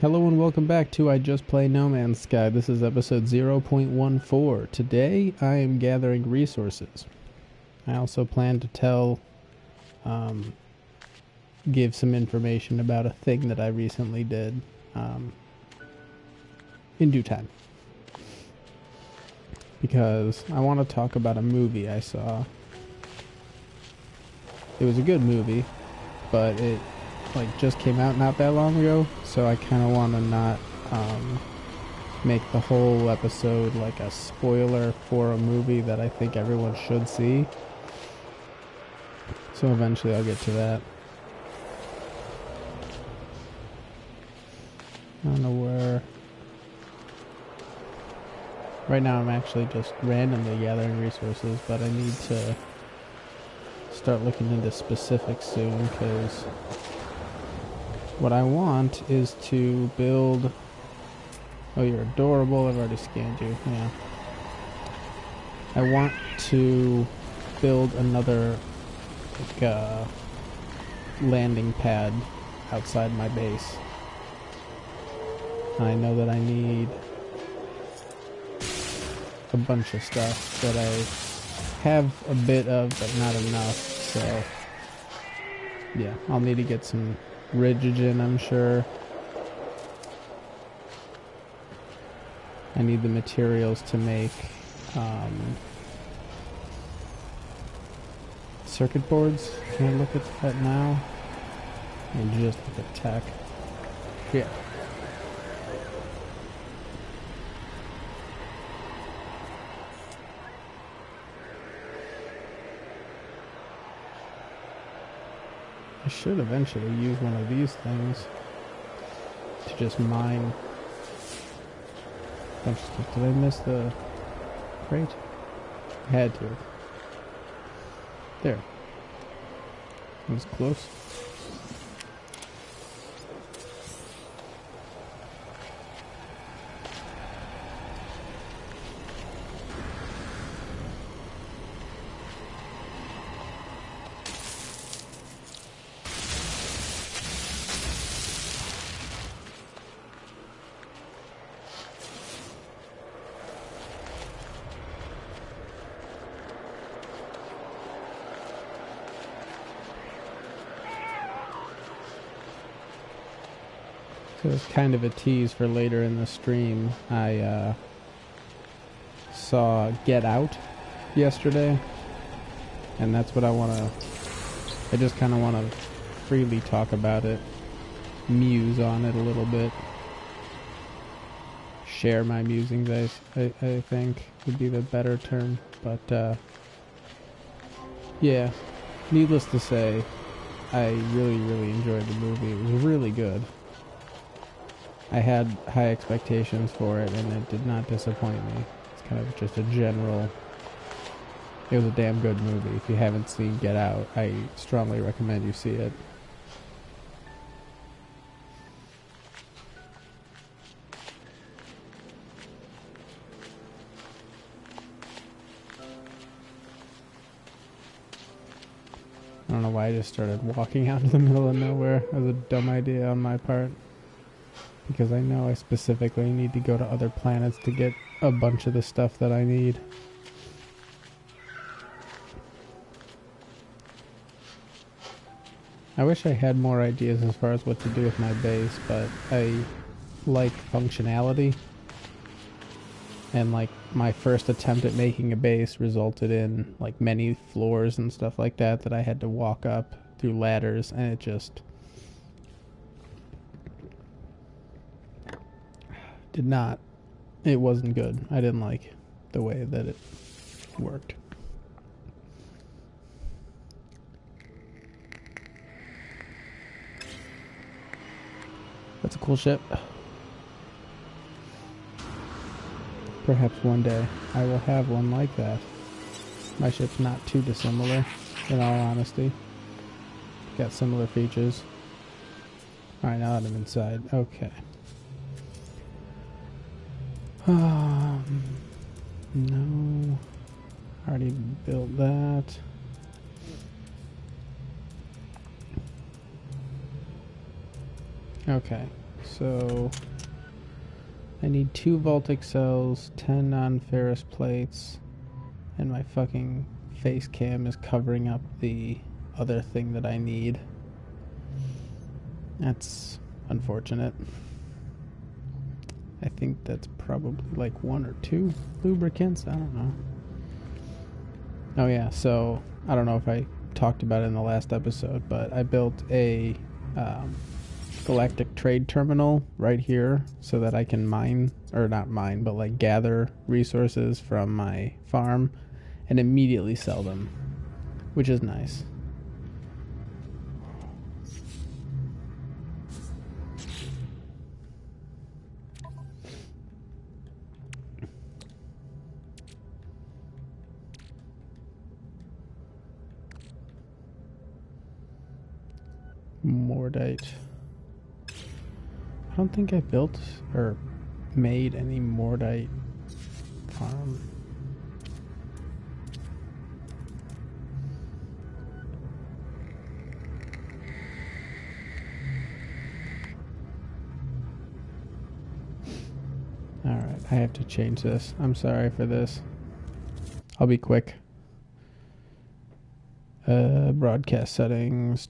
Hello and welcome back to I Just Play No Man's Sky. This is episode 0.14. Today I am gathering resources. I also plan to give some information about a thing that I recently did in due time. Because I want to talk about a movie I saw. It was a good movie, but it just came out not that long ago, so I kind of want to not make the whole episode like a spoiler for a movie that I think everyone should see. So eventually I'll get to that. I don't know where. Right now I'm actually just randomly gathering resources, but I need to start looking into specifics soon, because what I want is to build... Oh, you're adorable. I've already scanned you. Yeah. I want to build another landing pad outside my base. And I know that I need a bunch of stuff that I have a bit of, but not enough. So, yeah, I'll need to get some Ridgeogen, I'm sure. I need the materials to make circuit boards. Can I look at that now? And just look at tech. Yeah. I should eventually use one of these things to just mine a bunch of stuff. Did I miss the crate? I had to. There. It was close. So it's kind of a tease for later in the stream. I saw Get Out yesterday, and that's what I just kind of want to freely talk about it, muse on it a little bit, share my musings, I think would be the better term. But yeah, needless to say, I really enjoyed the movie. It was really good. I had high expectations for it, and it did not disappoint me. It's kind of just a general... It was a damn good movie. If you haven't seen Get Out, I strongly recommend you see it. I don't know why I just started walking out in the middle of nowhere. That was a dumb idea on my part. Because I know I specifically need to go to other planets to get a bunch of the stuff that I need. I wish I had more ideas as far as what to do with my base, but I like functionality. And like my first attempt at making a base resulted in like many floors and stuff like that I had to walk up through ladders, and it just... It wasn't good. I didn't like the way that it worked. That's a cool ship. Perhaps one day I will have one like that. My ship's not too dissimilar, in all honesty. Got similar features. Alright, now that I'm inside. Okay. No. Already built that. Okay. so I need 2 Voltic cells, 10 non-ferrous plates, and my fucking face cam is covering up the other thing that I need. That's unfortunate. I think that's probably like 1 or 2 lubricants. I don't know. Oh yeah, so I don't know if I talked about it in the last episode, but I built a galactic trade terminal right here so that I can mine, or not mine, but like gather resources from my farm and immediately sell them, which is nice. Mordite. I don't think I built or made any Mordite farm. Alright, I have to change this. I'm sorry for this. I'll be quick. Broadcast settings.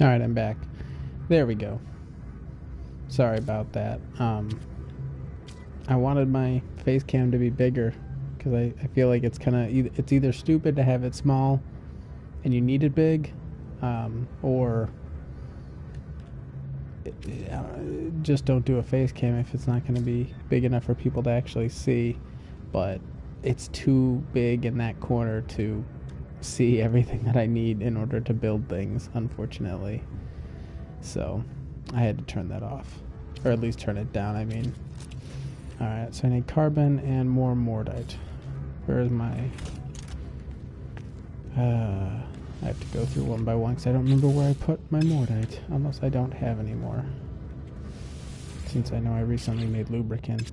Alright, I'm back. There we go. Sorry about that. I wanted my face cam to be bigger because I feel like it's kind of it's either stupid to have it small and you need it big, or just don't do a face cam if it's not going to be big enough for people to actually see. But it's too big in that corner to see everything that I need in order to build things, unfortunately. So I had to turn that off, or at least turn it down, I mean. Alright, so I need carbon and more Mordite. Where is my... I have to go through one by one because I don't remember where I put my Mordite, unless I don't have any more. Since I know I recently made lubricant.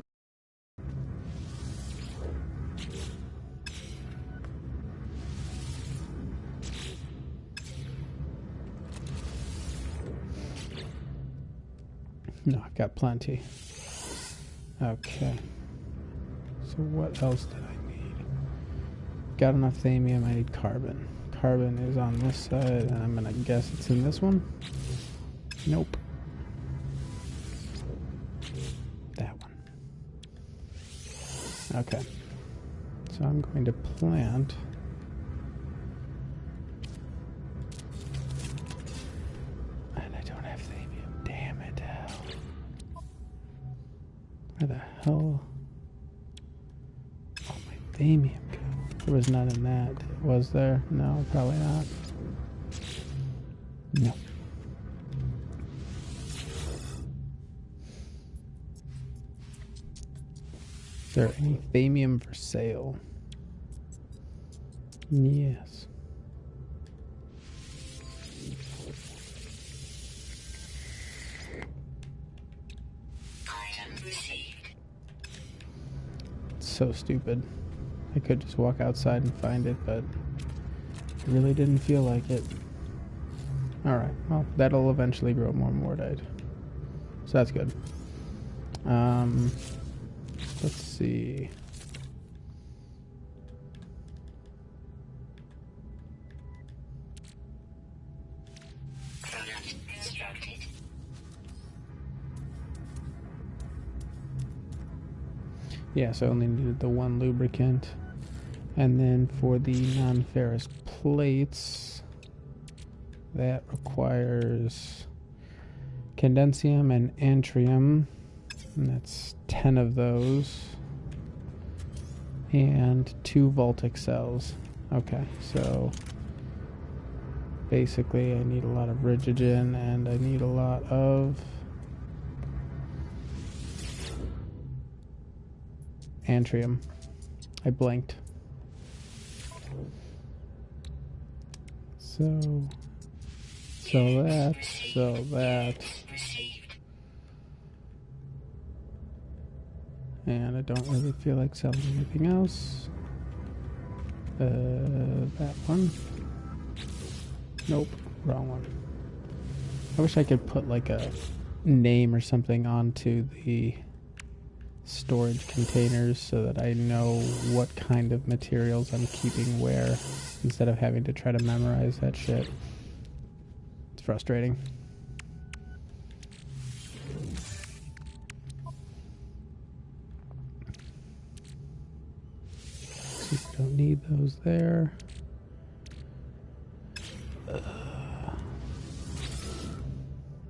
No, I've got plenty. Okay. So what else did I need? Got enough thamium, I need carbon. Carbon is on this side, and I'm gonna guess it's in this one. Nope. That one. Okay. So I'm going to plant... and I don't have thamium. Damn it. Where the hell? Oh, my thamium go? There was none in that. Was there? No, probably not. No. Is there any thamium for sale? Yes. It's so stupid. I could just walk outside and find it, but I really didn't feel like it. Alright, well, that'll eventually grow more Mordite. So that's good. Let's see. Yeah, so I only needed the 1 lubricant. And then for the non-ferrous plates, that requires condensium and antrium. And that's 10 of those. And 2 Voltic cells. Okay, so basically I need a lot of rigogen and I need a lot of antrium. I blinked. So that. And I don't really feel like selling anything else. That one. Nope, wrong one. I wish I could put like a name or something onto the storage containers so that I know what kind of materials I'm keeping where instead of having to try to memorize that shit. It's frustrating. Don't need those there.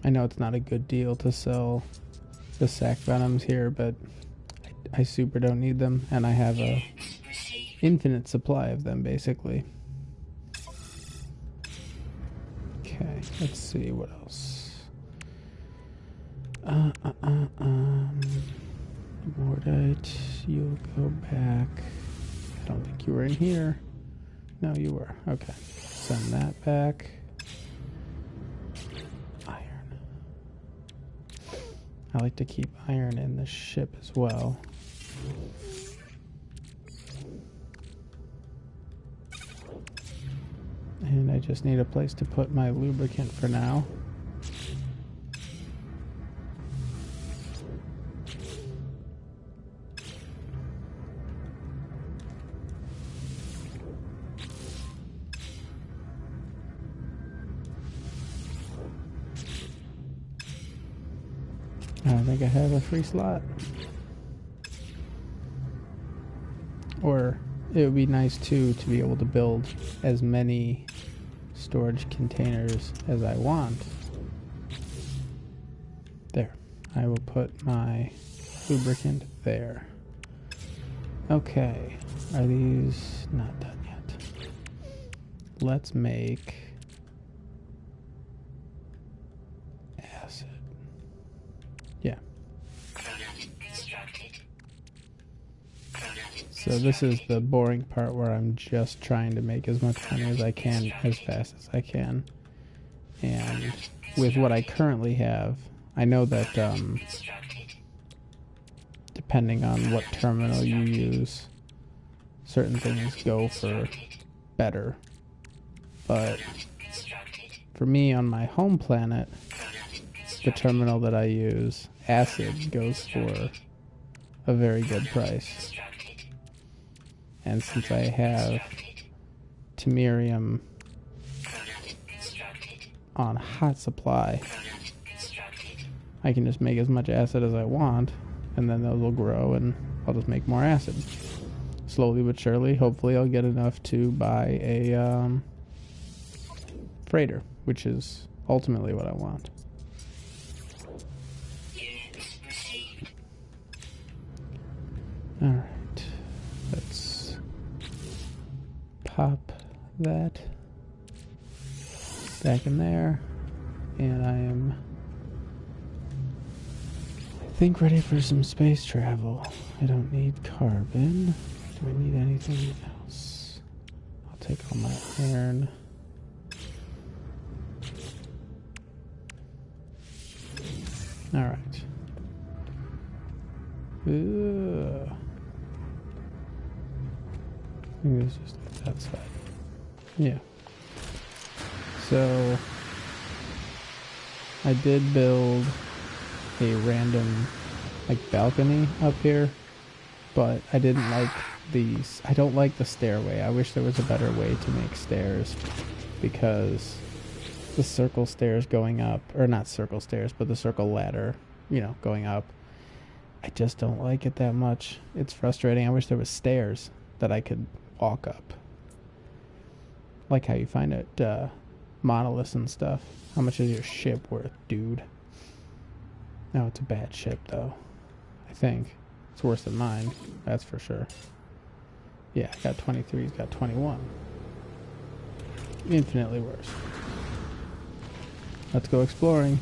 I know it's not a good deal to sell the sac venoms here, but I super don't need them, and I have a infinite supply of them basically. Okay, let's see what else. Mordite, you'll go back. I don't think you were in here. No, you were. Okay. Send that back. Iron. I like to keep iron in the ship as well. And I just need a place to put my lubricant for now. I think I have a free slot. Or it would be nice too to be able to build as many storage containers as I want. There. I will put my lubricant there. Okay. Are these not done yet? Let's make acid. Yeah. So this is the boring part where I'm just trying to make as much money as I can as fast as I can. And with what I currently have, I know that depending on what terminal you use, certain things go for better. But for me on my home planet, the terminal that I use, acid, goes for a very good price. And since I have Temerium on hot supply, I can just make as much acid as I want, and then those will grow, and I'll just make more acid. Slowly but surely, hopefully I'll get enough to buy a freighter, which is ultimately what I want. Alright, let's pop that back in there, and I am, I think, ready for some space travel. I don't need carbon. Do I need anything else? I'll take all my iron. Alright. Ugh. I think it's just like that side. Yeah. So I did build a random balcony up here, but I didn't like these. I don't like the stairway. I wish there was a better way to make stairs, because the circle stairs going up, or not circle stairs, but the circle ladder, going up, I just don't like it that much. It's frustrating. I wish there was stairs that I could walk up. Like how you find it, monoliths and stuff. How much is your ship worth, dude? No, it's a bad ship, though. I think. It's worse than mine. That's for sure. Yeah, I got 23. He's got 21. Infinitely worse. Let's go exploring.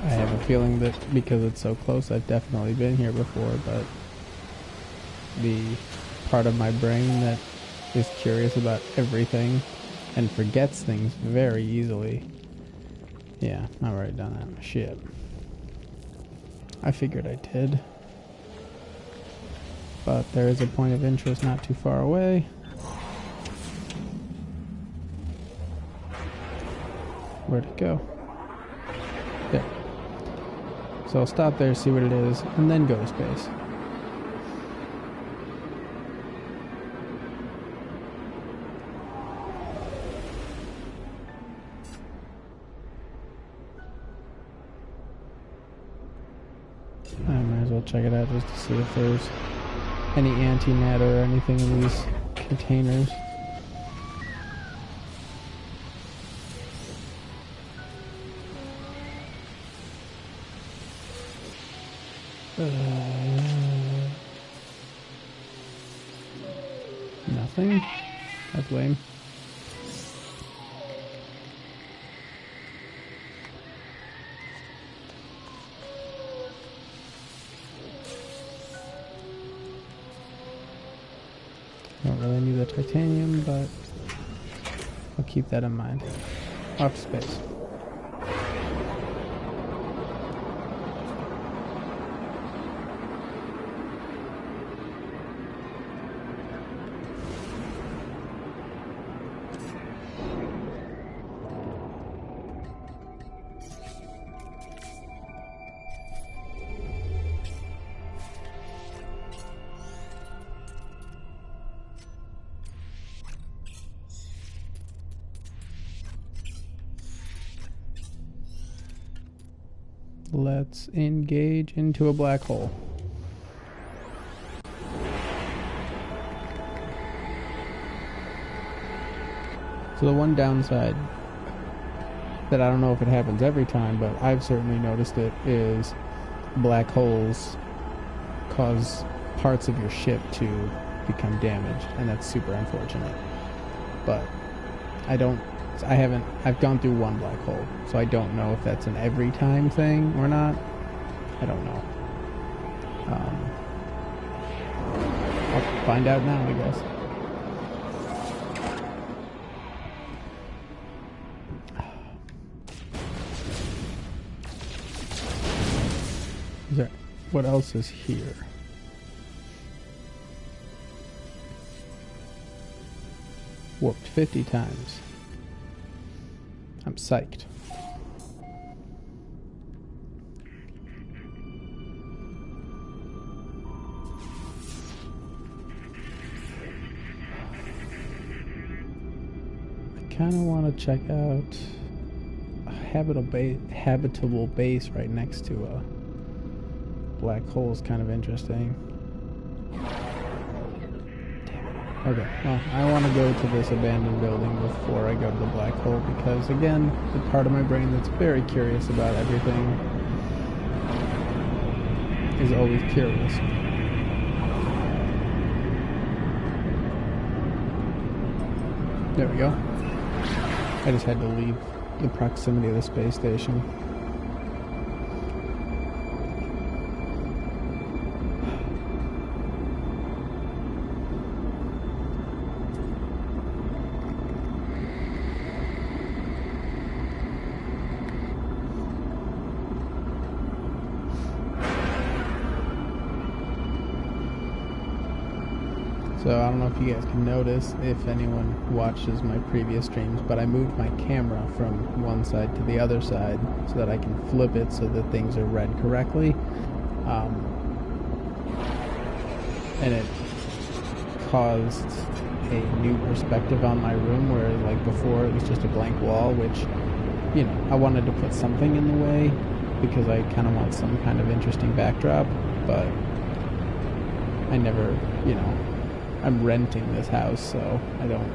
I have a feeling that because it's so close, I've definitely been here before, but the part of my brain that is curious about everything and forgets things very easily. Yeah, I've already done that. Shit. I figured I did. But there is a point of interest not too far away. Where'd it go? There. So I'll stop there, see what it is, and then go to space. I might as well check it out just to see if there's any antimatter or anything in these containers. Nothing? That's lame. Don't really need the titanium, but I'll keep that in mind. Off to space. Let's engage into a black hole. So the one downside that I don't know if it happens every time, but I've certainly noticed it, is black holes cause parts of your ship to become damaged, and that's super unfortunate. But I've gone through one black hole, so I don't know if that's an every time thing or not. I don't know. I'll find out now, I guess. What else is here? Warped 50 times. I'm psyched. I kind of want to check out a habitable base right next to a black hole. Is kind of interesting. Okay, well, I want to go to this abandoned building before I go to the black hole because, again, the part of my brain that's very curious about everything is always curious. There we go. I just had to leave the proximity of the space station. So I don't know if you guys can notice, if anyone watches my previous streams, but I moved my camera from one side to the other side so that I can flip it so that things are read correctly. And it caused a new perspective on my room where, like, before it was just a blank wall, which, you know, I wanted to put something in the way because I kind of want some kind of interesting backdrop, but I never, you know, I'm renting this house, so I don't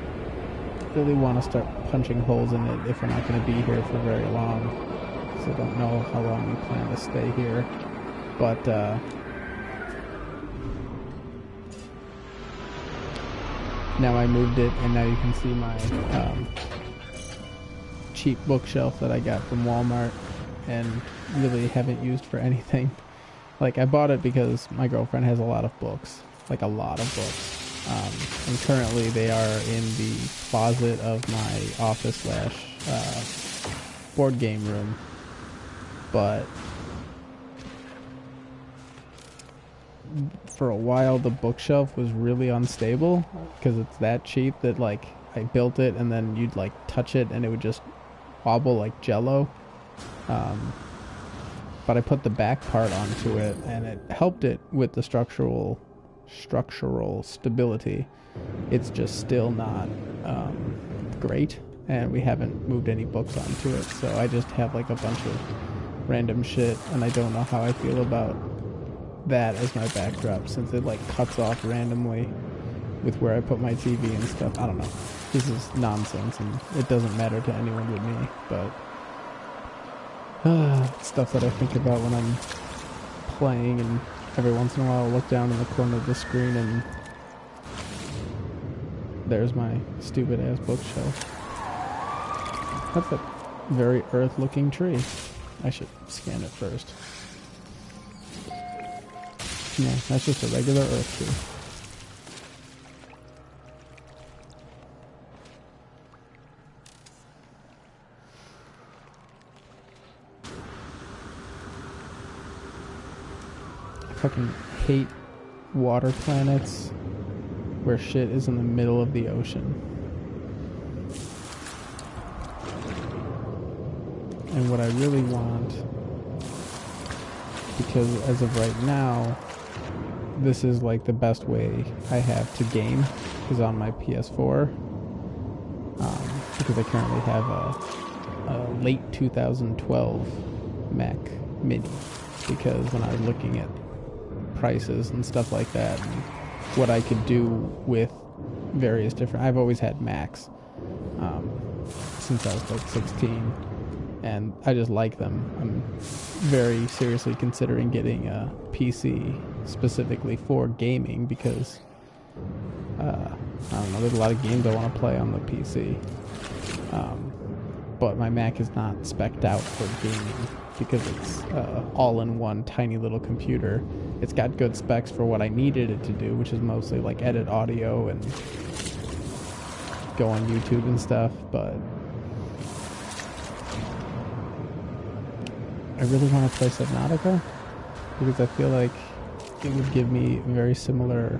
really want to start punching holes in it if we're not going to be here for very long. So I don't know how long we plan to stay here. But, now I moved it, and now you can see my cheap bookshelf that I got from Walmart. and really haven't used for anything. Like, I bought it because my girlfriend has a lot of books, like a lot of books. And currently they are in the closet of my office slash board game room. But for a while the bookshelf was really unstable because it's that cheap that, like, I built it and then you'd like touch it and it would just wobble like jello. But I put the back part onto it and it helped it with the structural stability. It's just still not great, and we haven't moved any books onto it, so I just have like a bunch of random shit, and I don't know how I feel about that as my backdrop, since it like cuts off randomly with where I put my TV and stuff. I don't know. This is nonsense, and it doesn't matter to anyone but me, but stuff that I think about when I'm playing, and every once in a while I'll look down in the corner of the screen and there's my stupid ass bookshelf. That's a very earth looking tree. I should scan it first. No, that's just a regular earth tree. I fucking hate water planets where shit is in the middle of the ocean. And what I really want, because as of right now, this is like the best way I have to game, is on my PS4. Because I currently have a late 2012 Mac Mini. Because when I was looking at prices and stuff like that, and what I could do with various different... I've always had Macs since I was like 16. And I just like them. I'm very seriously considering getting a PC specifically for gaming because, I don't know, there's a lot of games I want to play on the PC. But my Mac is not spec'd out for gaming because it's all-in-one tiny little computer. It's got good specs for what I needed it to do, which is mostly like edit audio and go on YouTube and stuff, but I really want to play Subnautica because I feel like it would give me very similar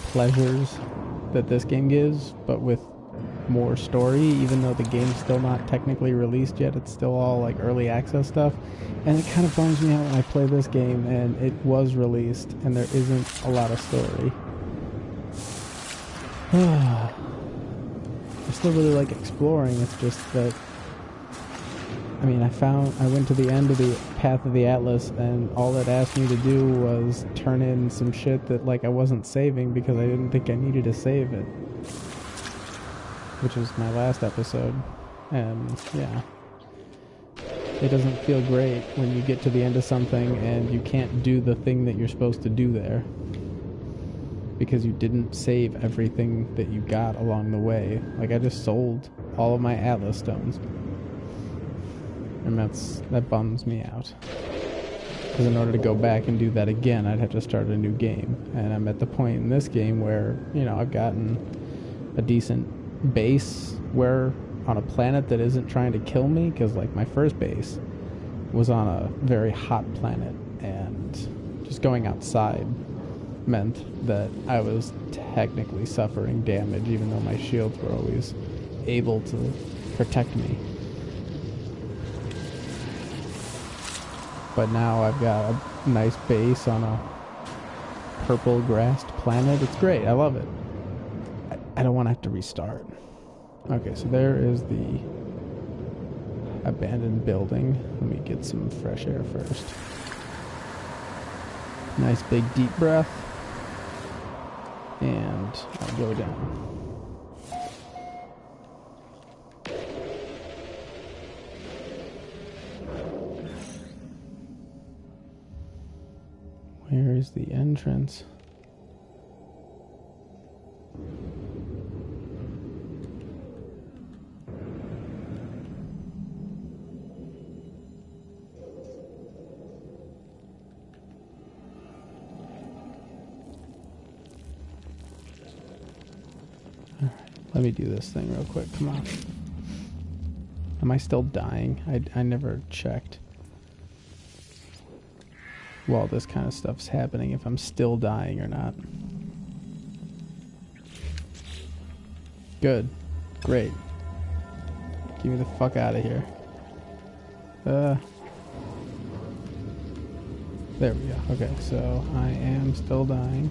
pleasures that this game gives, but with more story, even though the game's still not technically released yet. It's still all like early access stuff, and it kind of bums me out when I play this game and it was released and there isn't a lot of story. I still really like exploring, it's just that, I mean, I went to the end of the Path of the Atlas, and all it asked me to do was turn in some shit that, like, I wasn't saving because I didn't think I needed to save it. Which was my last episode. And, yeah. It doesn't feel great when you get to the end of something and you can't do the thing that you're supposed to do there. Because you didn't save everything that you got along the way. Like, I just sold all of my Atlas stones. And that bums me out. Because in order to go back and do that again, I'd have to start a new game. And I'm at the point in this game where, you know, I've gotten a decent base where on a planet that isn't trying to kill me. Because, like, my first base was on a very hot planet. And just going outside meant that I was technically suffering damage, even though my shields were always able to protect me. But now I've got a nice base on a purple grassed planet. It's great. I love it. I don't want to have to restart. Okay, so there is the abandoned building. Let me get some fresh air first. Nice big deep breath. And I'll go down. Where is the entrance? Let me do this thing real quick. Come on. Am I still dying? I never checked while this kind of stuff's happening if I'm still dying or not. Good. Great. Get me the fuck out of here. There we go. Okay, so I am still dying.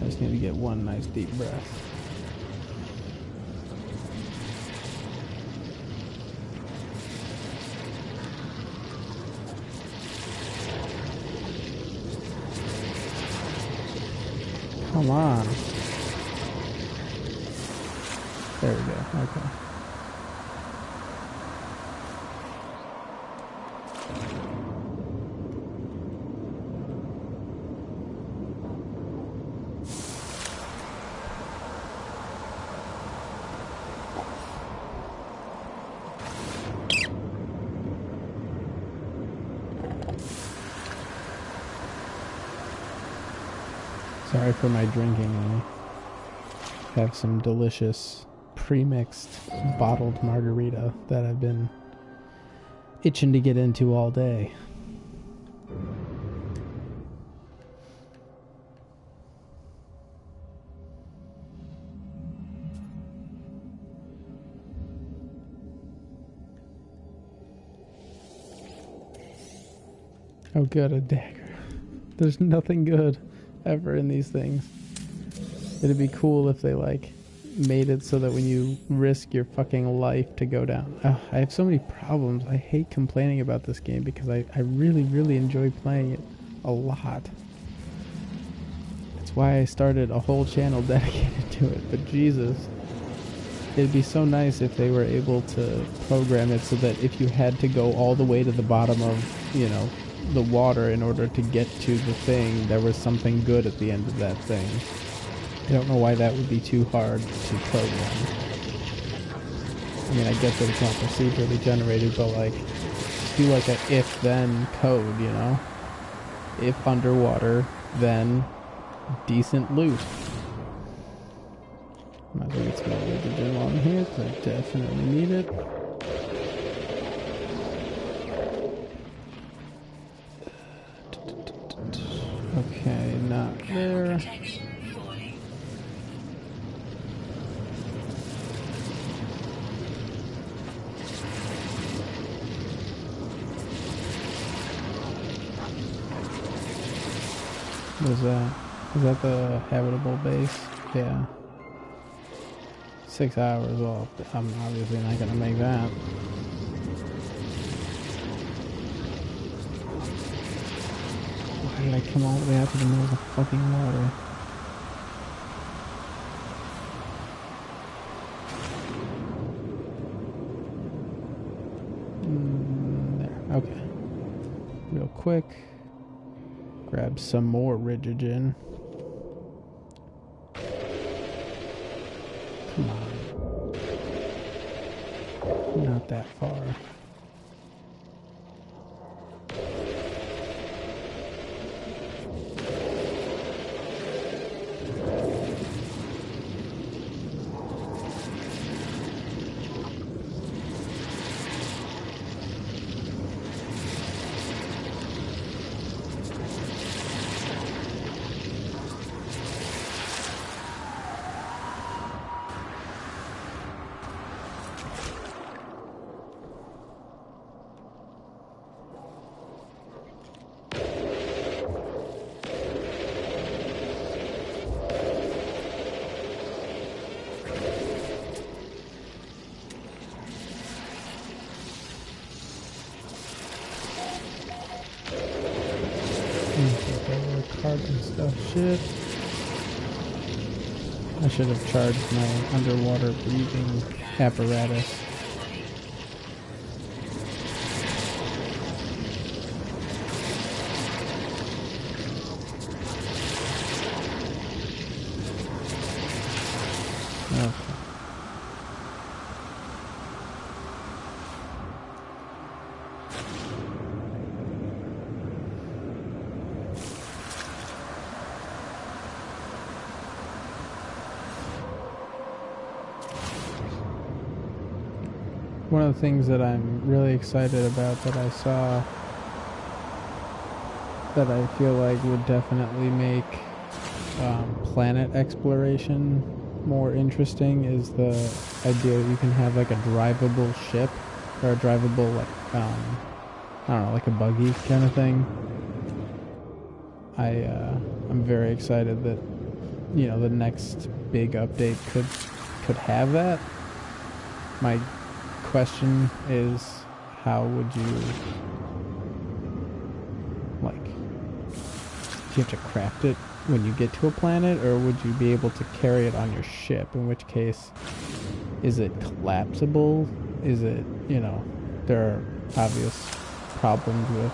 I just need to get one nice deep breath. Come on. There we go. Okay. Sorry for my drinking. I have some delicious pre-mixed bottled margarita that I've been itching to get into all day. Oh good, a dagger. There's nothing good ever in these things. It'd be cool if they like made it so that when you risk your fucking life to go down. Oh, I have so many problems. I hate complaining about this game because I really, really enjoy playing it a lot. That's why I started a whole channel dedicated to it. But Jesus, it'd be so nice if they were able to program it so that if you had to go all the way to the bottom of, you know, the water in order to get to the thing, there was something good at the end of that thing. I don't know why that would be too hard to program. I mean, I get that it's not procedurally generated, but like, do like a if-then code, you know? If underwater, then decent loot. Might as well get some more hydrogen on here, because I definitely need it. Okay, not there. What is that? Is that the habitable base? Yeah. 6 hours. Well, I'm obviously not gonna make that. Why did I come all the way out to the middle of the fucking water? There. Okay. Real quick. Grab some more Rigogen. Come on. Not that far. Carbon stuff, shit. I should have charged my underwater breathing apparatus. Okay. one of the things that I'm really excited about that I saw that I feel like would definitely make planet exploration more interesting is the idea that you can have like a drivable ship or a drivable like I don't know, like a buggy kind of thing. I'm very excited that the next big update could have that. My question is, how would you like? Do you have to craft it when you get to a planet, or would you be able to carry it on your ship? In which case, is it collapsible? Is it there are obvious problems with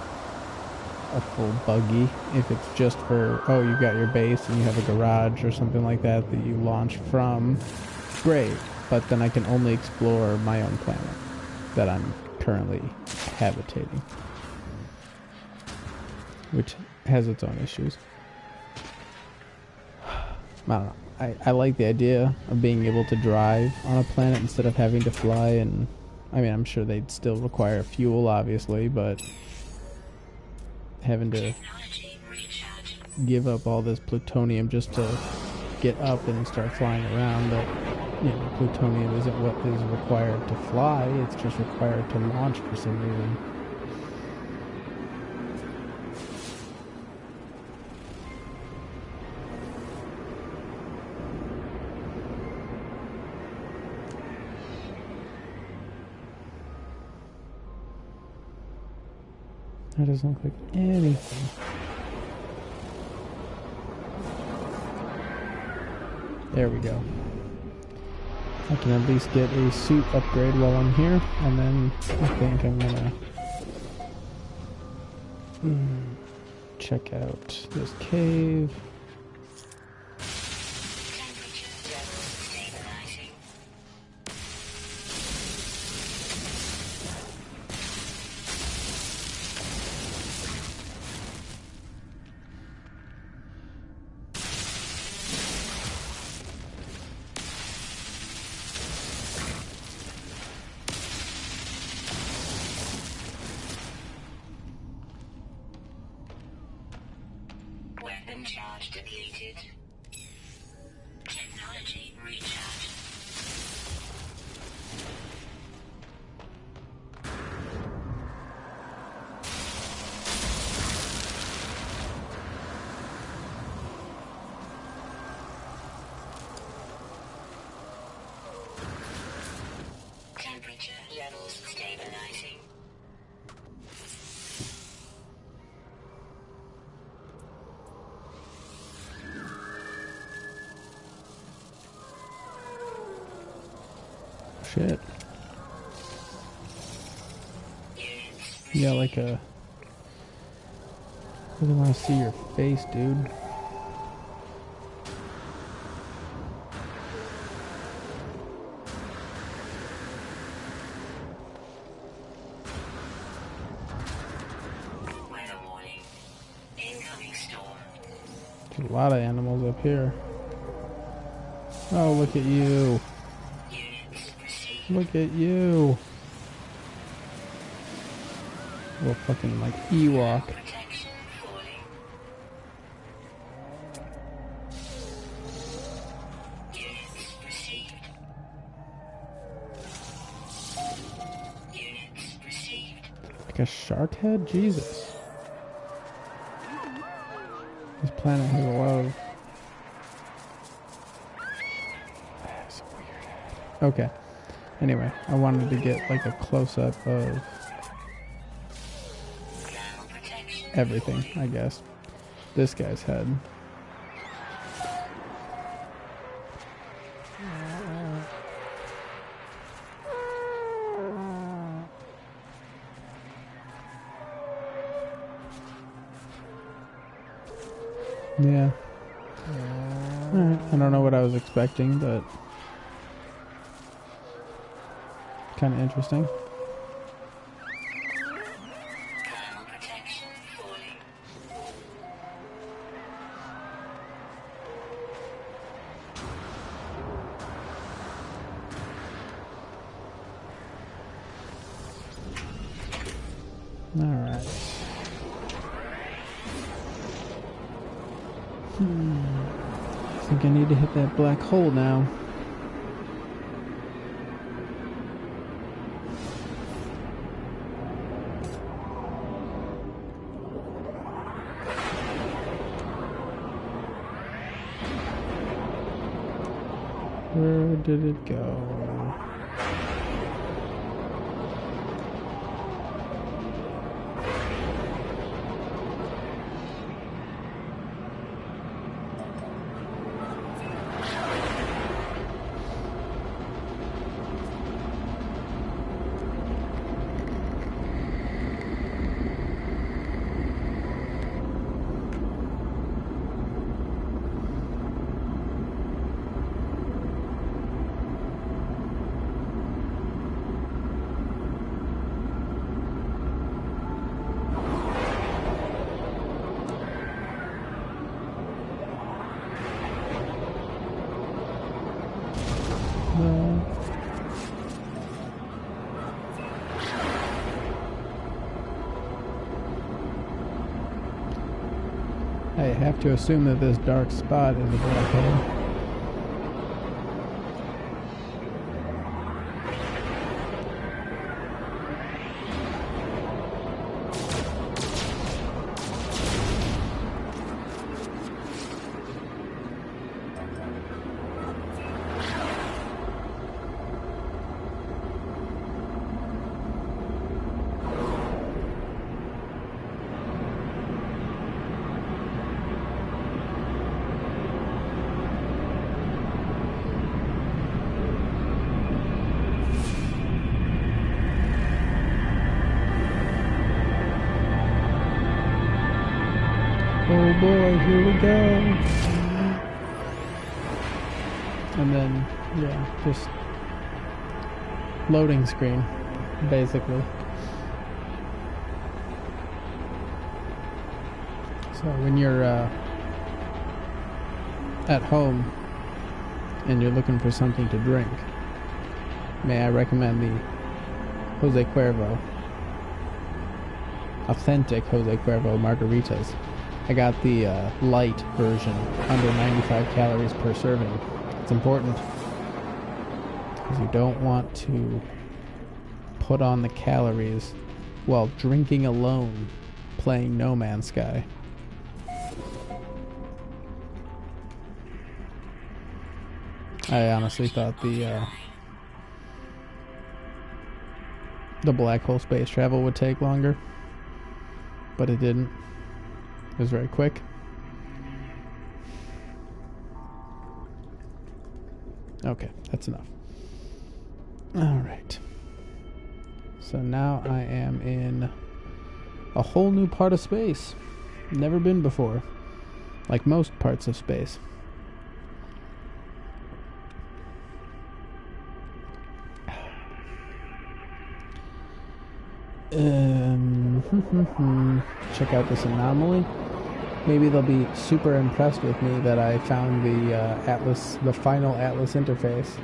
a full buggy if it's just for you got your base and you have a garage or something like that you launch from. Great, but then I can only explore my own planet that I'm currently habitating, which has its own issues. I don't know. I like the idea of being able to drive on a planet instead of having to fly, and I mean, I'm sure they'd still require fuel, obviously, but having to give up all this plutonium just to get up and start flying around, but plutonium isn't what is required to fly, it's just required to launch for some reason. That doesn't look like anything. There we go. I can at least get a suit upgrade while I'm here, and then I think I'm gonna check out this cave. Weapon charge depleted. Technology recharge. Temperature levels stabilizing. Shit. Yeah, like a... I really want to see your face, dude. Weather warning. Incoming storm. There's a lot of animals up here. Oh, look at you. Look at you. Little fucking like Ewok. Protection falling. Units received. Units received. Like a shark head? Jesus. This planet has a lot of... That's a weird head. Okay. Anyway, I wanted to get like a close-up of everything, I guess. This guy's head. Yeah. Alright, I don't know what I was expecting, but kind of interesting. Thermal protection falling. Alright. I think I need to hit that black hole now. Where did it go? I have to assume that this dark spot is a black hole. Oh boy, here we go. And then, yeah, just loading screen, basically. So when you're at home and you're looking for something to drink, may I recommend the Jose Cuervo, authentic Jose Cuervo margaritas. I got the light version, under 95 calories per serving. It's important because you don't want to put on the calories while drinking alone, playing No Man's Sky. I honestly thought the black hole space travel would take longer, but it didn't. It was very quick. Okay, that's enough. Alright. So now I am in a whole new part of space. Never been before. Like most parts of space. Check out this anomaly. Maybe they'll be super impressed with me that I found the Atlas, the final Atlas interface,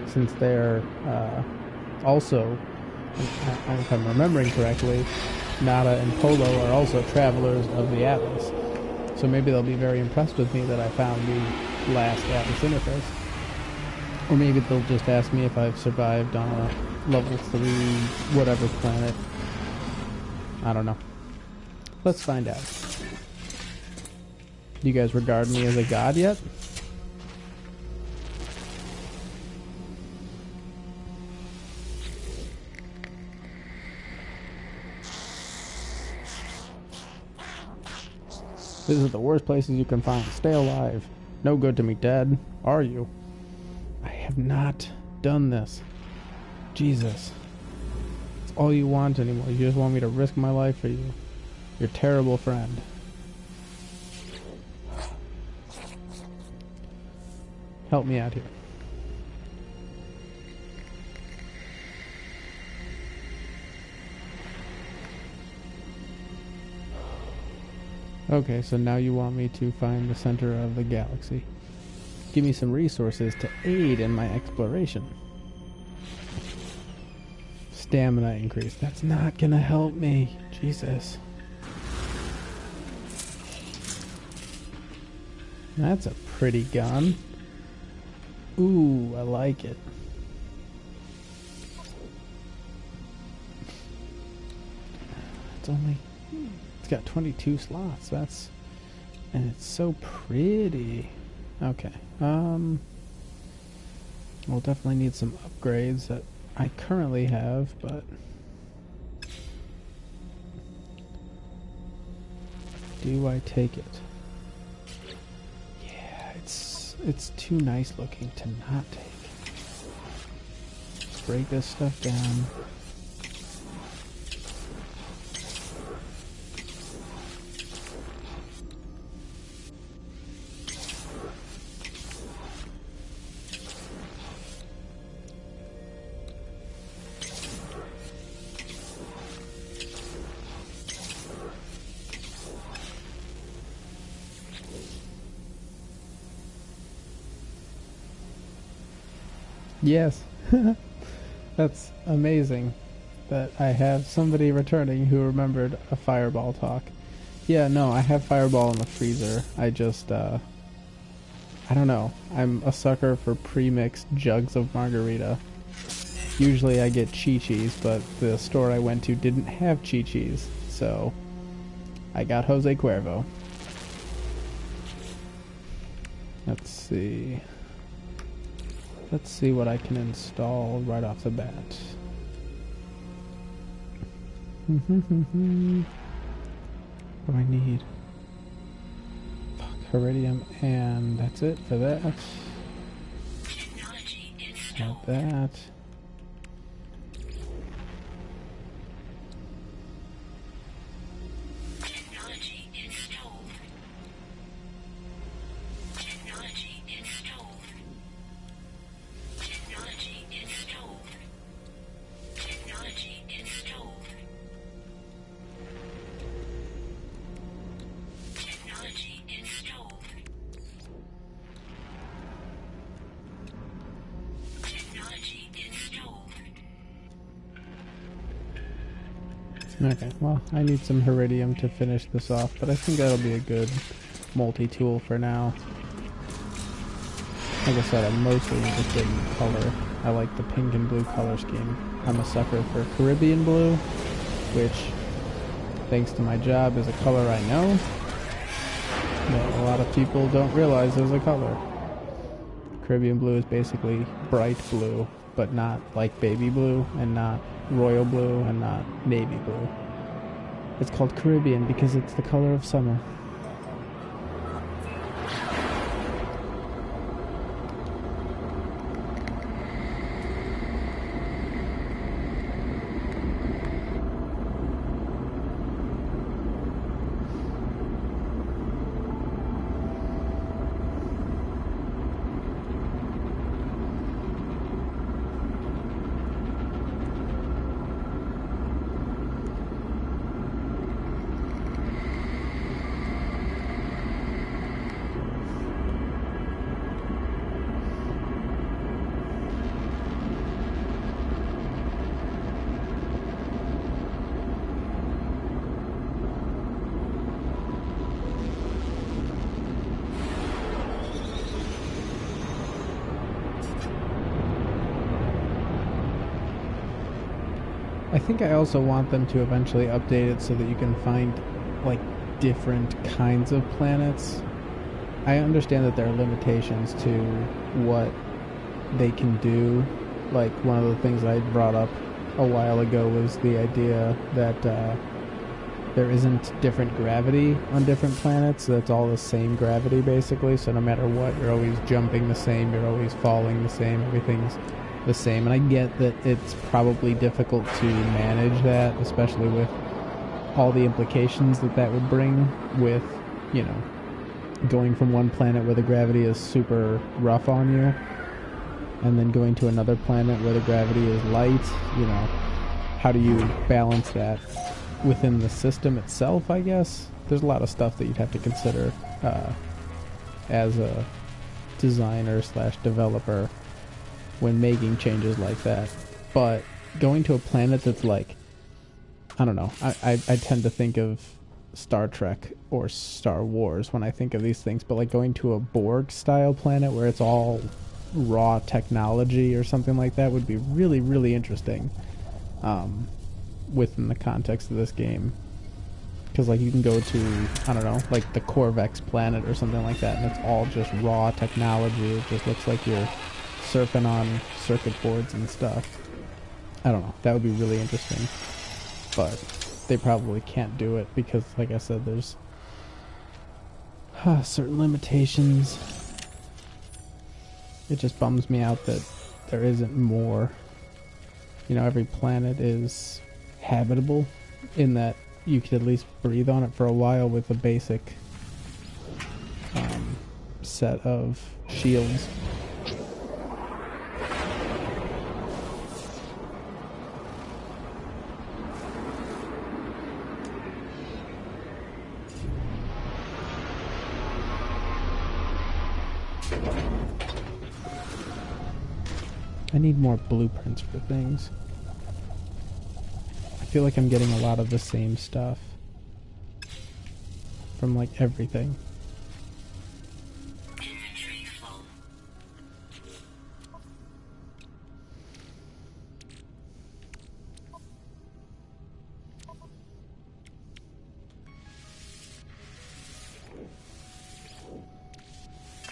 since they're also, if I'm remembering correctly, Nada and Polo are also travelers of the Atlas. So maybe they'll be very impressed with me that I found the last Atlas interface. Or maybe they'll just ask me if I've survived on a level 3 whatever planet. I don't know. Let's find out. Do you guys regard me as a god yet? This is the worst places you can find. Stay alive. No good to me dead. Are you? I have not done this. Jesus. It's all you want anymore. You just want me to risk my life for you. Your terrible friend. Help me out here. Okay, so now you want me to find the center of the galaxy. Give me some resources to aid in my exploration. stamina increase. That's not gonna help me. Jesus. That's a pretty gun. Ooh, I like it. It's got 22 slots. And it's so pretty. Okay. We'll definitely need some upgrades that I currently have, but do I take it? Yeah, it's too nice looking to not take. Let's break this stuff down. Yes, that's amazing that I have somebody returning who remembered a fireball talk. Yeah, no, I have fireball in the freezer. I just, I don't know. I'm a sucker for pre-mixed jugs of margarita. Usually I get Chi-Chi's, but the store I went to didn't have Chi-Chi's, so I got Jose Cuervo. Let's see. Let's see what I can install right off the bat. What do I need? Fuck, Iridium, and that's it for that. Add that. Okay, well, I need some Iridium to finish this off, but I think that'll be a good multi-tool for now. Like I said, I'm mostly interested in color. I like the pink and blue color scheme. I'm a sucker for Caribbean blue, which, thanks to my job, is a color I know, but a lot of people don't realize there's a color. Caribbean blue is basically bright blue, but not like baby blue, and not royal blue, and not navy blue. It's called Caribbean because it's the color of summer. I think I also want them to eventually update it so that you can find, like, different kinds of planets. I understand that there are limitations to what they can do. Like, one of the things I brought up a while ago was the idea that there isn't different gravity on different planets. That's all the same gravity, basically. So no matter what, you're always jumping the same, you're always falling the same, everything's the same. And I get that it's probably difficult to manage that, especially with all the implications that that would bring with, you know, going from one planet where the gravity is super rough on you, and then going to another planet where the gravity is light. You know, how do you balance that within the system itself, I guess? There's a lot of stuff that you'd have to consider as a designer slash developer when making changes like that. But going to a planet that's like, I don't know. I tend to think of Star Trek or Star Wars when I think of these things, but like going to a Borg style planet where it's all raw technology or something like that would be really, really interesting within the context of this game. Because like you can go to, I don't know, like the Corvex planet or something like that, and it's all just raw technology. It just looks like you're surfing on circuit boards and stuff. I don't know. That would be really interesting. But they probably can't do it because, like I said, there's certain limitations. It just bums me out that there isn't more. You know, every planet is habitable in that you could at least breathe on it for a while with a basic set of shields. I need more blueprints for things. I feel like I'm getting a lot of the same stuff from like everything. Inventory full.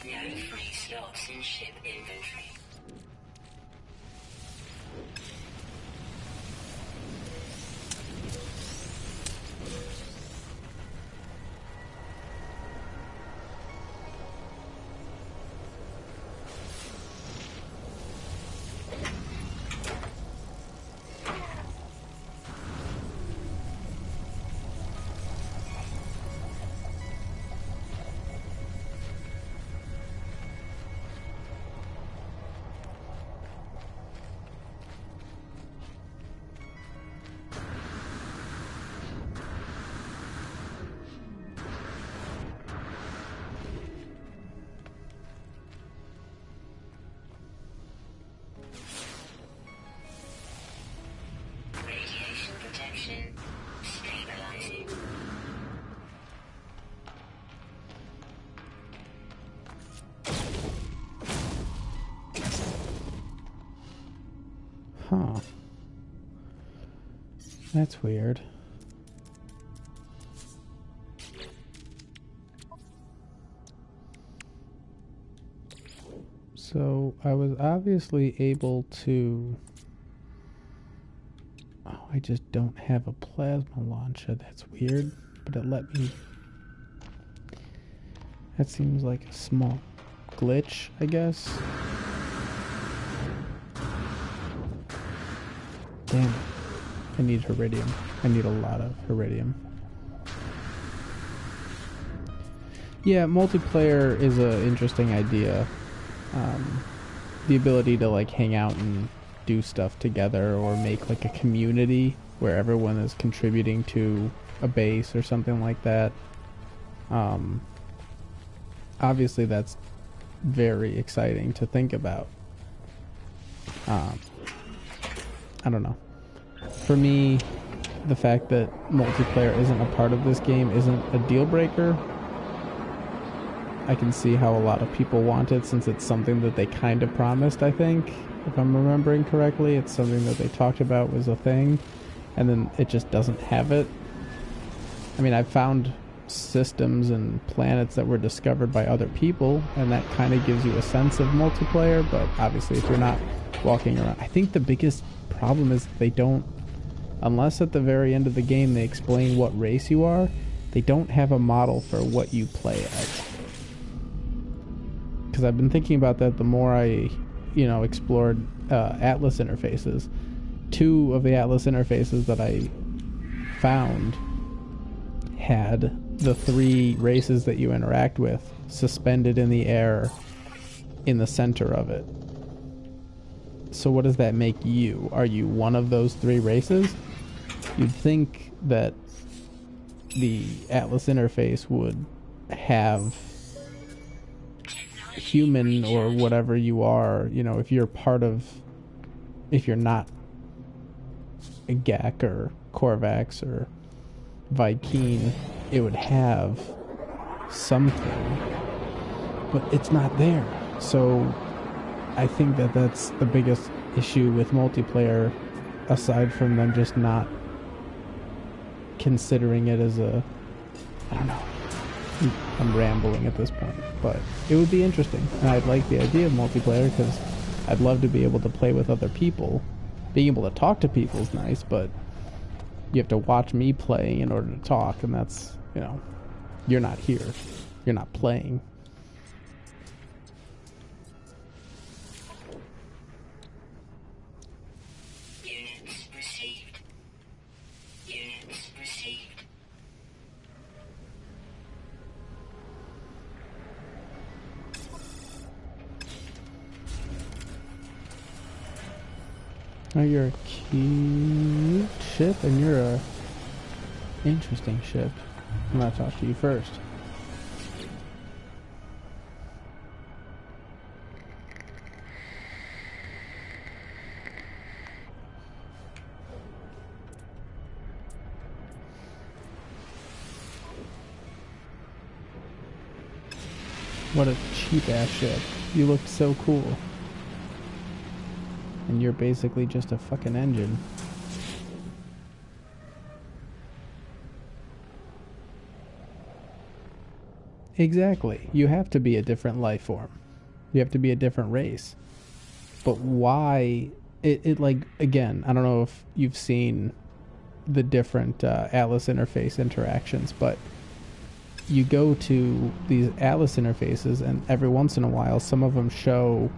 No free slots in ship inventory. Radiation protection stabilizing. Huh. That's weird. So I was obviously able to... Oh, I just don't have a plasma launcher. That's weird, but it let me... That seems like a small glitch, I guess. Damn it. I need iridium. I need a lot of iridium. Yeah, multiplayer is an interesting idea. The ability to like hang out and do stuff together or make like a community where everyone is contributing to a base or something like that. Obviously that's very exciting to think about. I don't know. For me, the fact that multiplayer isn't a part of this game isn't a deal breaker. I can see how a lot of people want it since it's something that they kind of promised, I think. If I'm remembering correctly, it's something that they talked about was a thing, and then it just doesn't have it. I mean, I've found systems and planets that were discovered by other people, and that kind of gives you a sense of multiplayer, but obviously if you're not walking around... I think the biggest problem is they don't... Unless at the very end of the game they explain what race you are, they don't have a model for what you play as. Because I've been thinking about that the more I, explored Atlas interfaces. 2 of the Atlas interfaces that I found had the 3 races that you interact with suspended in the air in the center of it. So what does that make you? Are you one of those 3 races? You'd think that the Atlas interface would have human or whatever you are, if you're not Gek or Korvax or Vy'keen, it would have something, but it's not there. So I think that that's the biggest issue with multiplayer, aside from them just not considering it as a, I don't know, I'm rambling at this point, but it would be interesting, and I'd like the idea of multiplayer because I'd love to be able to play with other people. Being able to talk to people is nice, but you have to watch me play in order to talk, and that's, you know, you're not here, you're not playing. Units received. Units received. Oh, you're a cute ship, and you're a interesting ship. I'm gonna talk to you first. What a cheap ass ship. You looked so cool. And you're basically just a fucking engine. Exactly. You have to be a different life form. You have to be a different race. But why? It like, again, I don't know if you've seen the different Atlas interface interactions, but you go to these Atlas interfaces, and every once in a while, some of them show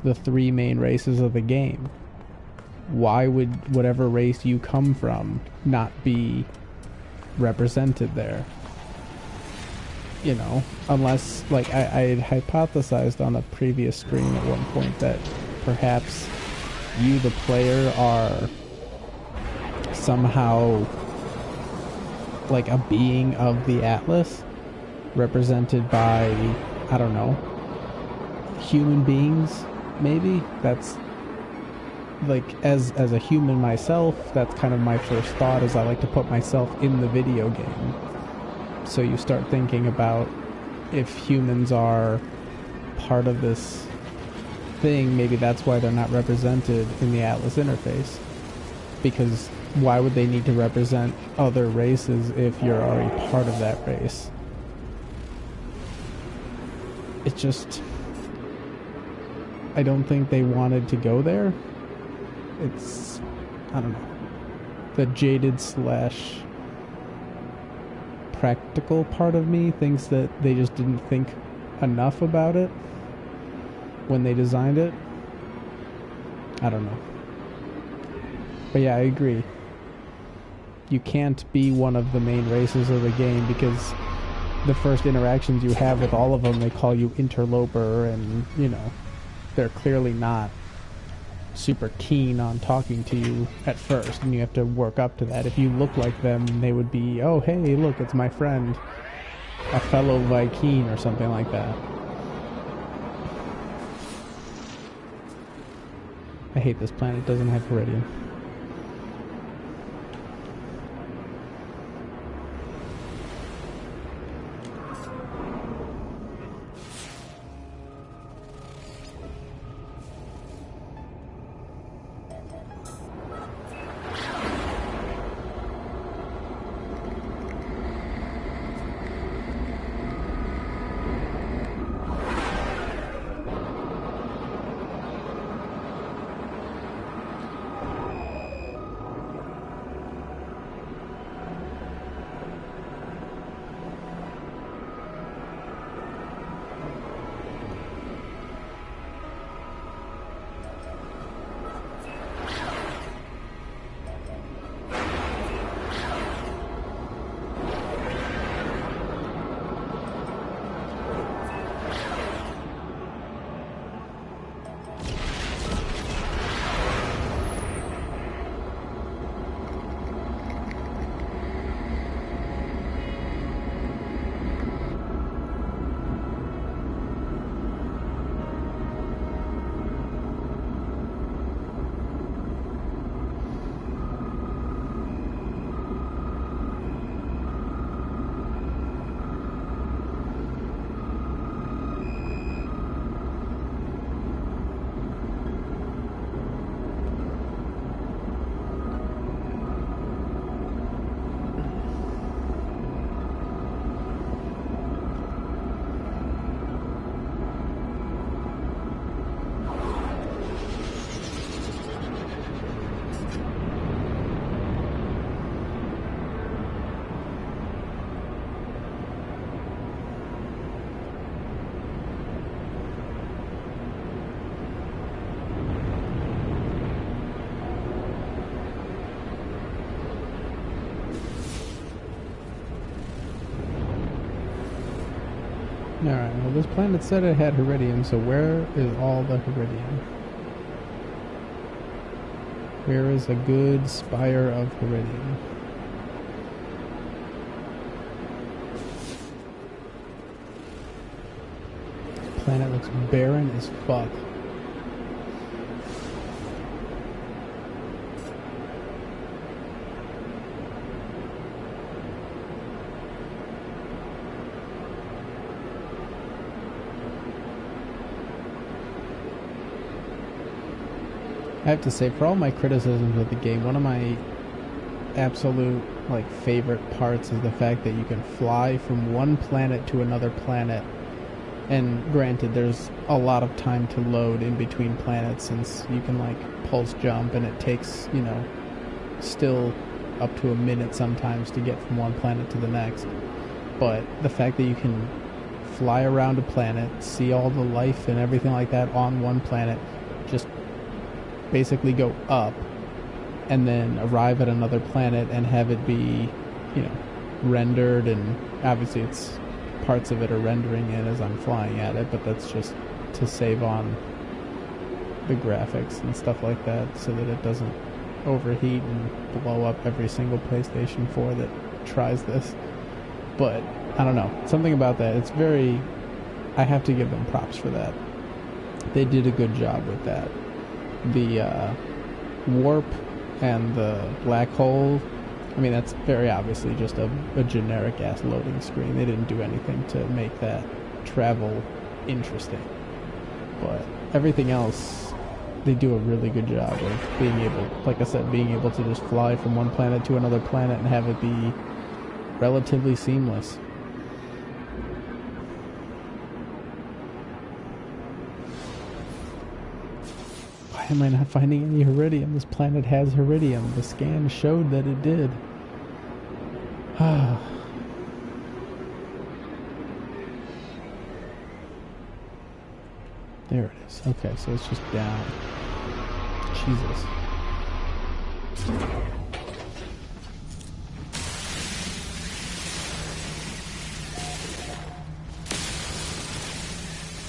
the 3 main races of the game. Why would whatever race you come from not be represented there? You know, unless, like, I had hypothesized on a previous stream at one point that perhaps you, the player, are somehow like a being of the Atlas, represented by, I don't know, human beings, maybe? That's, like, as a human myself, that's kind of my first thought, is I like to put myself in the video game. So you start thinking about, if humans are part of this thing, maybe that's why they're not represented in the Atlas interface. Because why would they need to represent other races if you're already part of that race? It's just, I don't think they wanted to go there. It's, I don't know, the jaded slash practical part of me thinks that they just didn't think enough about it when they designed it. I don't know. But yeah, I agree. You can't be one of the main races of the game, because the first interactions you have with all of them, they call you interloper, and, you know, they're clearly not super keen on talking to you at first, and you have to work up to that. If you look like them, they would be, oh, hey, look, it's my friend, a fellow Vy'keen, or something like that. I hate this planet. It doesn't have Viridian. Alright, well this planet said it had Heridium, so where is all the Heridium? Where is a good spire of Heridium? This planet looks barren as fuck. I have to say, for all my criticisms of the game, one of my absolute favorite parts is the fact that you can fly from one planet to another planet. And granted, there's a lot of time to load in between planets, since you can pulse jump, and it takes still up to a minute sometimes to get from one planet to the next. But the fact that you can fly around a planet, see all the life and everything like that on one planet, just basically go up, and then arrive at another planet and have it be, rendered, and obviously it's parts of it are rendering in as I'm flying at it, but that's just to save on the graphics and stuff like that so that it doesn't overheat and blow up every single PlayStation 4 that tries this. But I don't know, something about that, it's very, I have to give them props for that. They did a good job with that. The warp and the black hole, I mean, that's very obviously just a generic ass loading screen. They didn't do anything to make that travel interesting. But everything else, they do a really good job of being able, like I said, being able to just fly from one planet to another planet and have it be relatively seamless. Why am I not finding any Heridium? This planet has Heridium. The scan showed that it did. There it is. Okay, so it's just down. Jesus.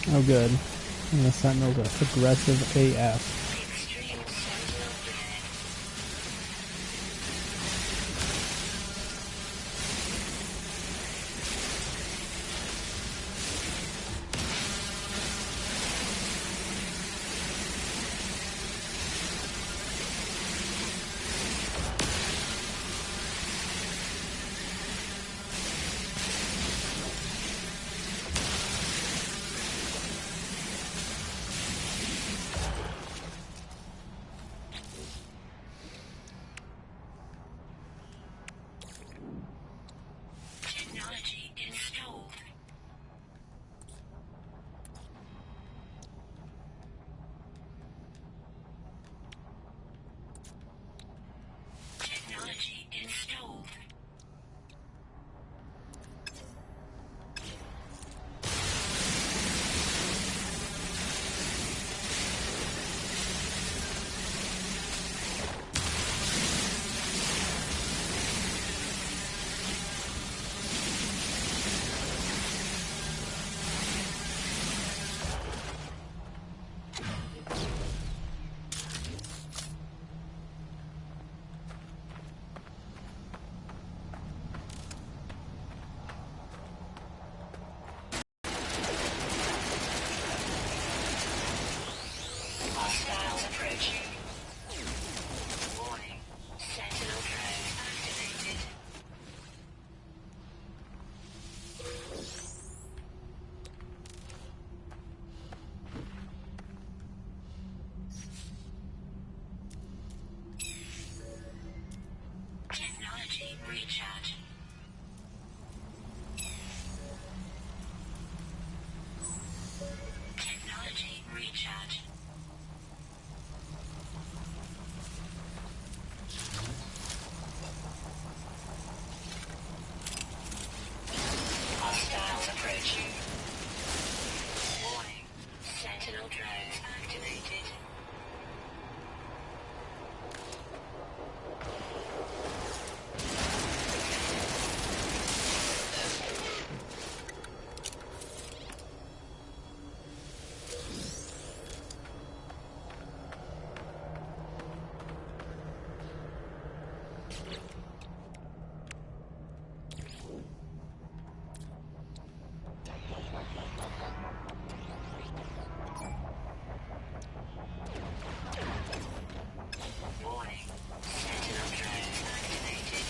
Oh good. And the Sentinels are aggressive AF. Warning. Sentinel drone activated.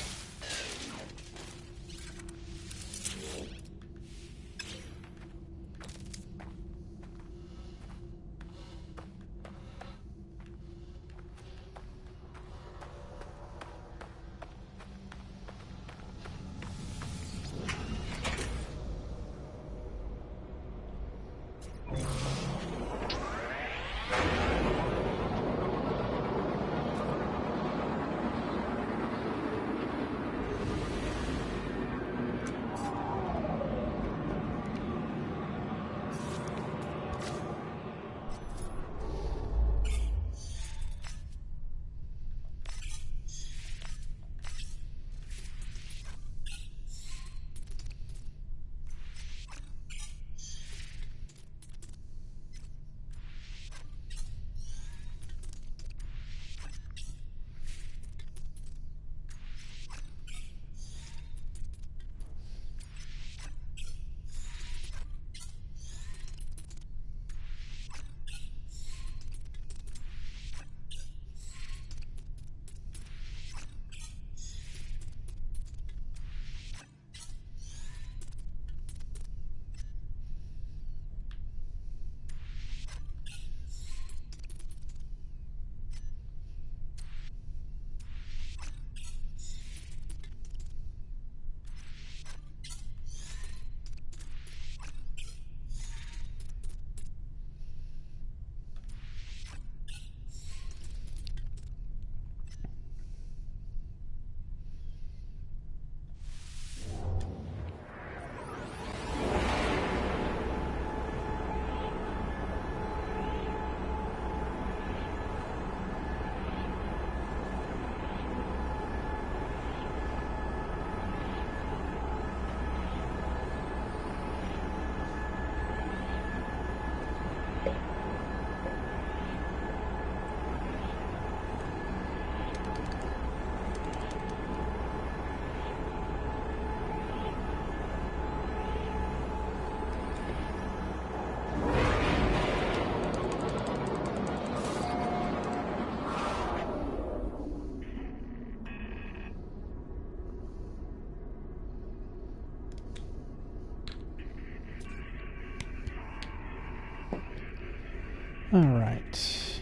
Alright.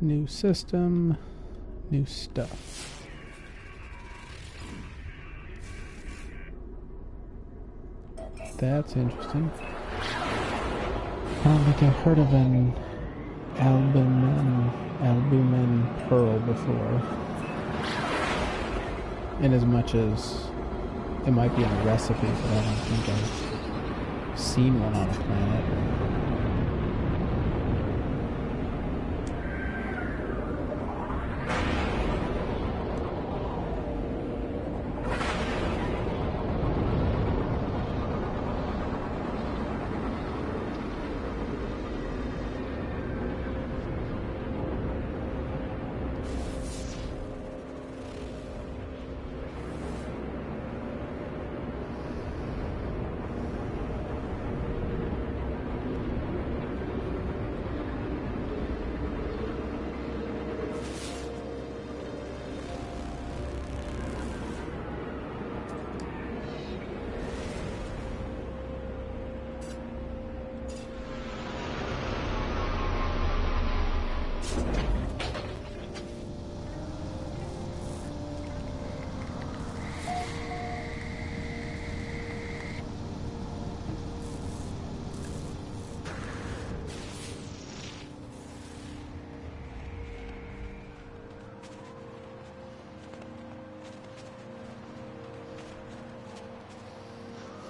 New system, new stuff. That's interesting. I don't think I've heard of an albumin pearl before. In as much as it might be in a recipe, but I don't think I've seen one on a planet.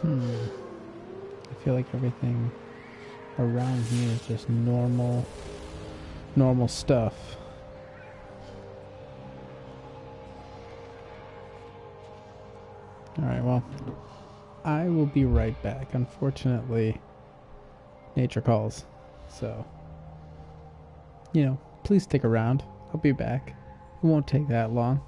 I feel like everything around me is just normal stuff. Alright, well, I will be right back. Unfortunately, nature calls. So, please stick around. I'll be back. It won't take that long.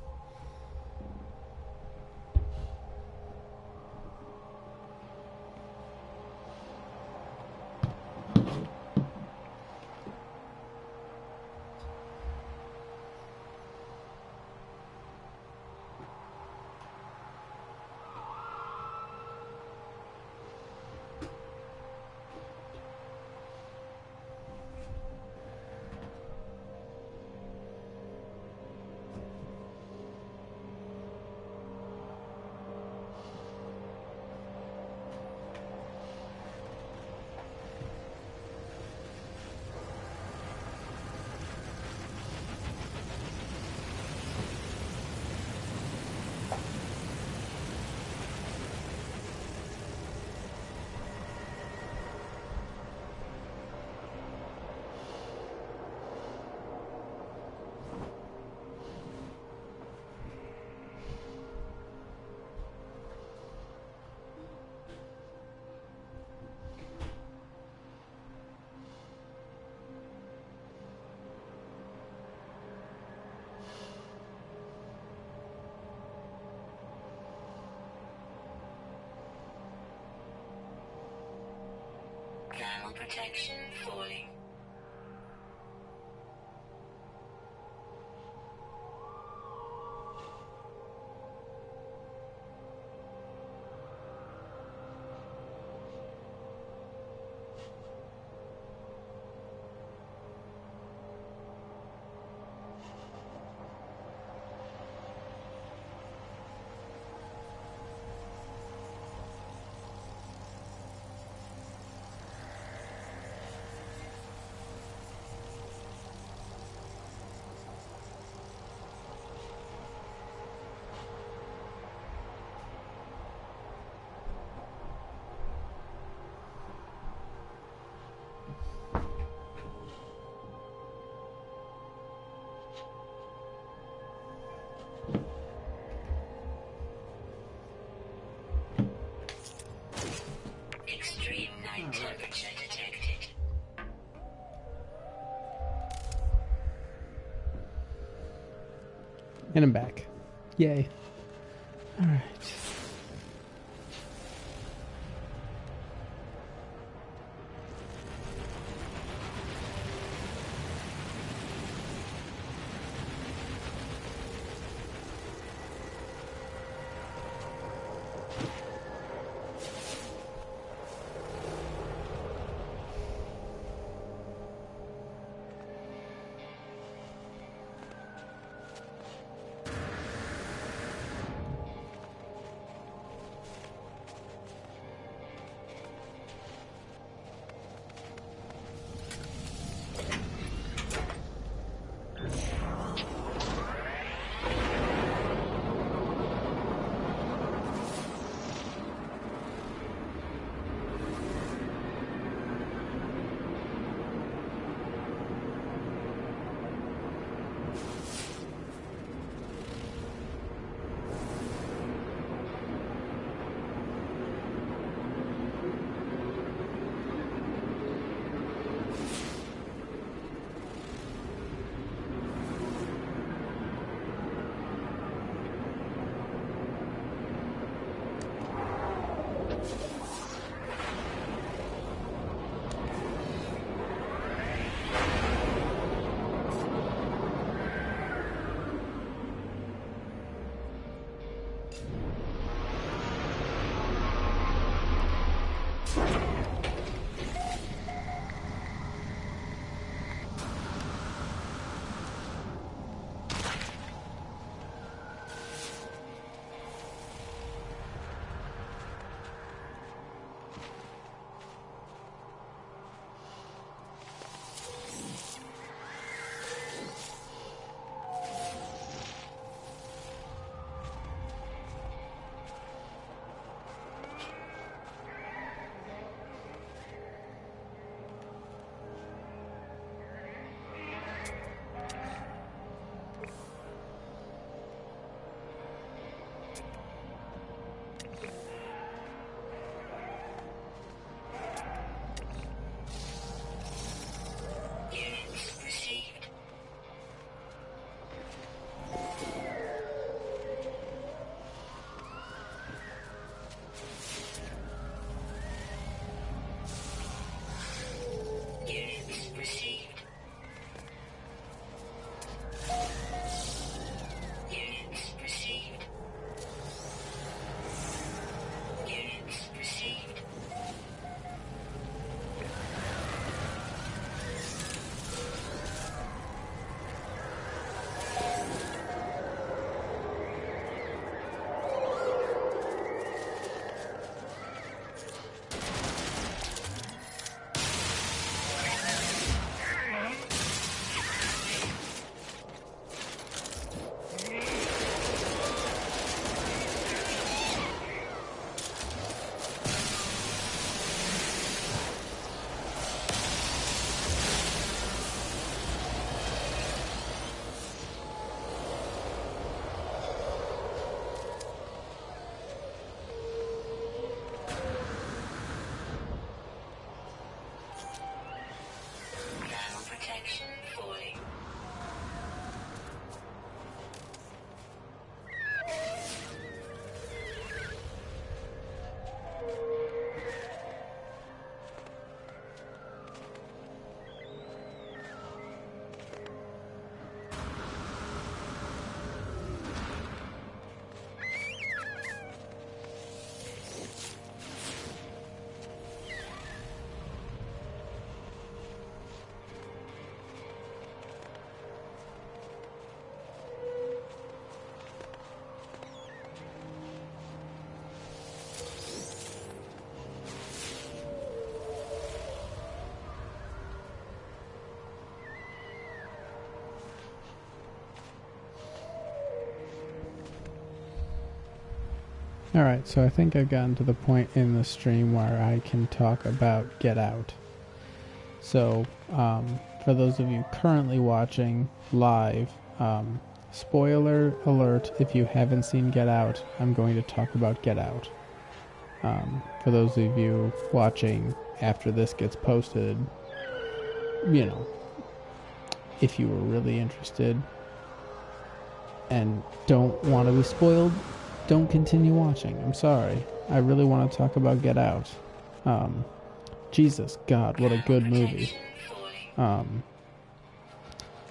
protection falling. Extreme night temperature detected. And I'm back. Yay. Alright. Alright, so I think I've gotten to the point in the stream where I can talk about Get Out. So, for those of you currently watching live, spoiler alert, if you haven't seen Get Out, I'm going to talk about Get Out. For those of you watching after this gets posted, you know, if you were really interested and don't want to be spoiled, don't continue watching. I'm sorry. I really want to talk about Get Out. Jesus, God, what a good movie.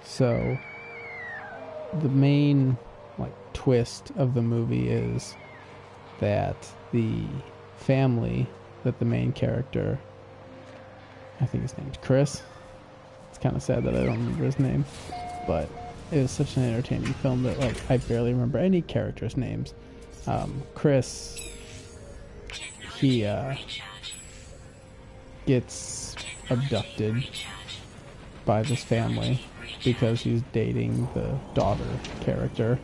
So, the main, twist of the movie is that the family that the main character, I think his name's Chris. It's kind of sad that I don't remember his name, but it was such an entertaining film that, I barely remember any characters' names. Chris, he gets abducted by this family because he's dating the daughter character,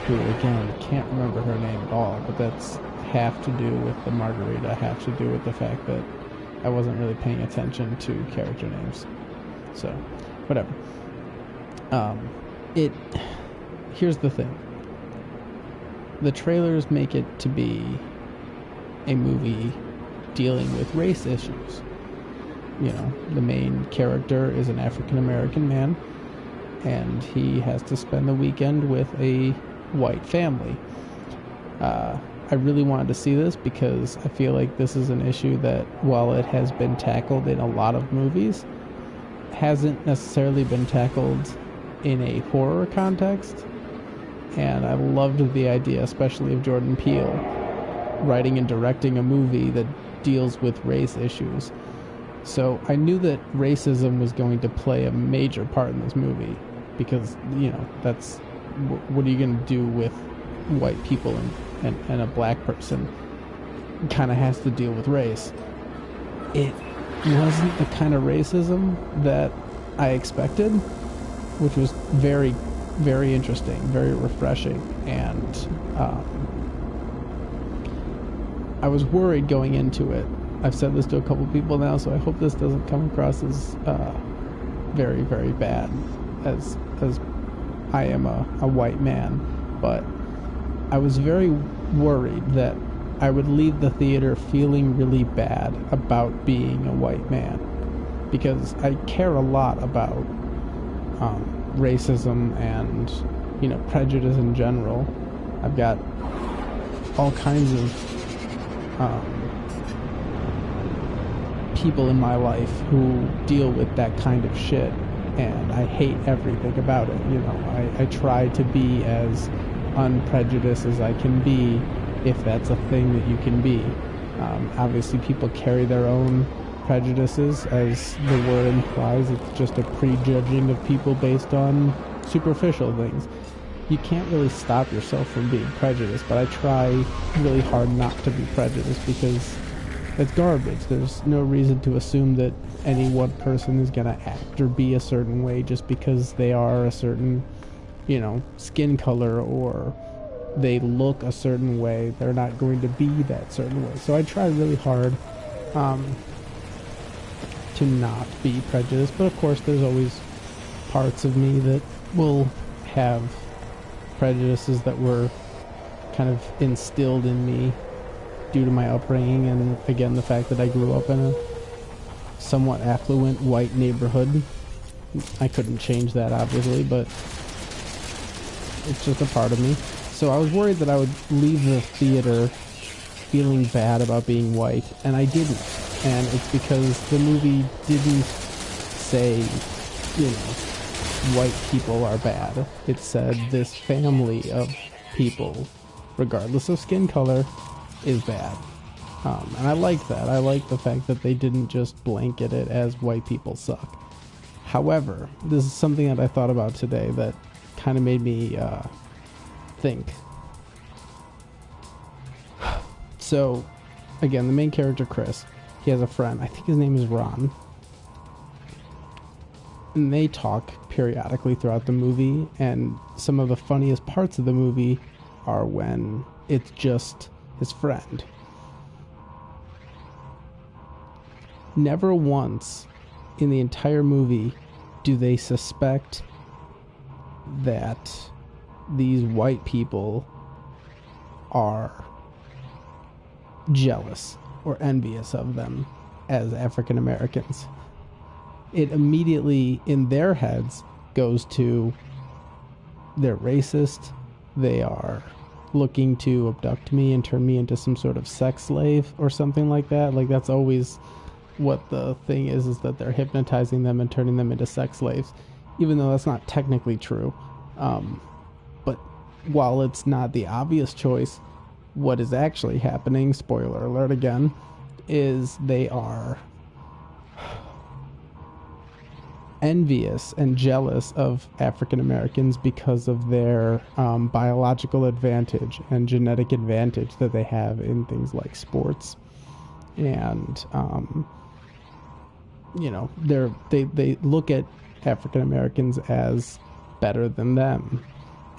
who, again, can't remember her name at all, but that's half to do with the margarita, half to do with the fact that I wasn't really paying attention to character names. So, whatever. Here's the thing. The trailers make it to be a movie dealing with race issues. You know, the main character is an African-American man, and he has to spend the weekend with a white family. I really wanted to see this because I feel like this is an issue that, while it has been tackled in a lot of movies, hasn't necessarily been tackled in a horror context. And I loved the idea, especially of Jordan Peele writing and directing a movie that deals with race issues. So I knew that racism was going to play a major part in this movie because, that's what are you going to do with white people and a black person? Kind of has to deal with race. It wasn't the kind of racism that I expected, which was very, very interesting, very refreshing, and I was worried going into it. I've said this to a couple people now, so I hope this doesn't come across as very, very bad, as I am a white man, but I was very worried that I would leave the theater feeling really bad about being a white man, because I care a lot about racism and, prejudice in general. I've got all kinds of people in my life who deal with that kind of shit, and I hate everything about it. I try to be as unprejudiced as I can be, if that's a thing that you can be. Obviously, people carry their own prejudices, as the word implies. It's just a prejudging of people based on superficial things. You can't really stop yourself from being prejudiced, but I try really hard not to be prejudiced because it's garbage. There's no reason to assume that any one person is going to act or be a certain way just because they are a certain, skin color, or they look a certain way. They're not going to be that certain way. So I try really hard to not be prejudiced, but of course there's always parts of me that will have prejudices that were kind of instilled in me due to my upbringing, and again, the fact that I grew up in a somewhat affluent white neighborhood. I couldn't change that, obviously, but it's just a part of me. So I was worried that I would leave the theater feeling bad about being white, and I didn't. And it's because the movie didn't say, white people are bad. It said this family of people, regardless of skin color, is bad. And I like that. I like the fact that they didn't just blanket it as white people suck. However, this is something that I thought about today that kind of made me think. So, again, the main character, Chris, he has a friend. I think his name is Ron. And they talk periodically throughout the movie, and some of the funniest parts of the movie are when it's just his friend. Never once in the entire movie do they suspect that these white people are jealous or envious of them as African Americans. It immediately, in their heads, goes to they're racist, they are looking to abduct me and turn me into some sort of sex slave or something like that. Like, that's always what the thing is that they're hypnotizing them and turning them into sex slaves, even though that's not technically true. But while it's not the obvious choice, what is actually happening, spoiler alert again, is they are envious and jealous of African Americans because of their biological advantage and genetic advantage that they have in things like sports. And they look at African Americans as better than them,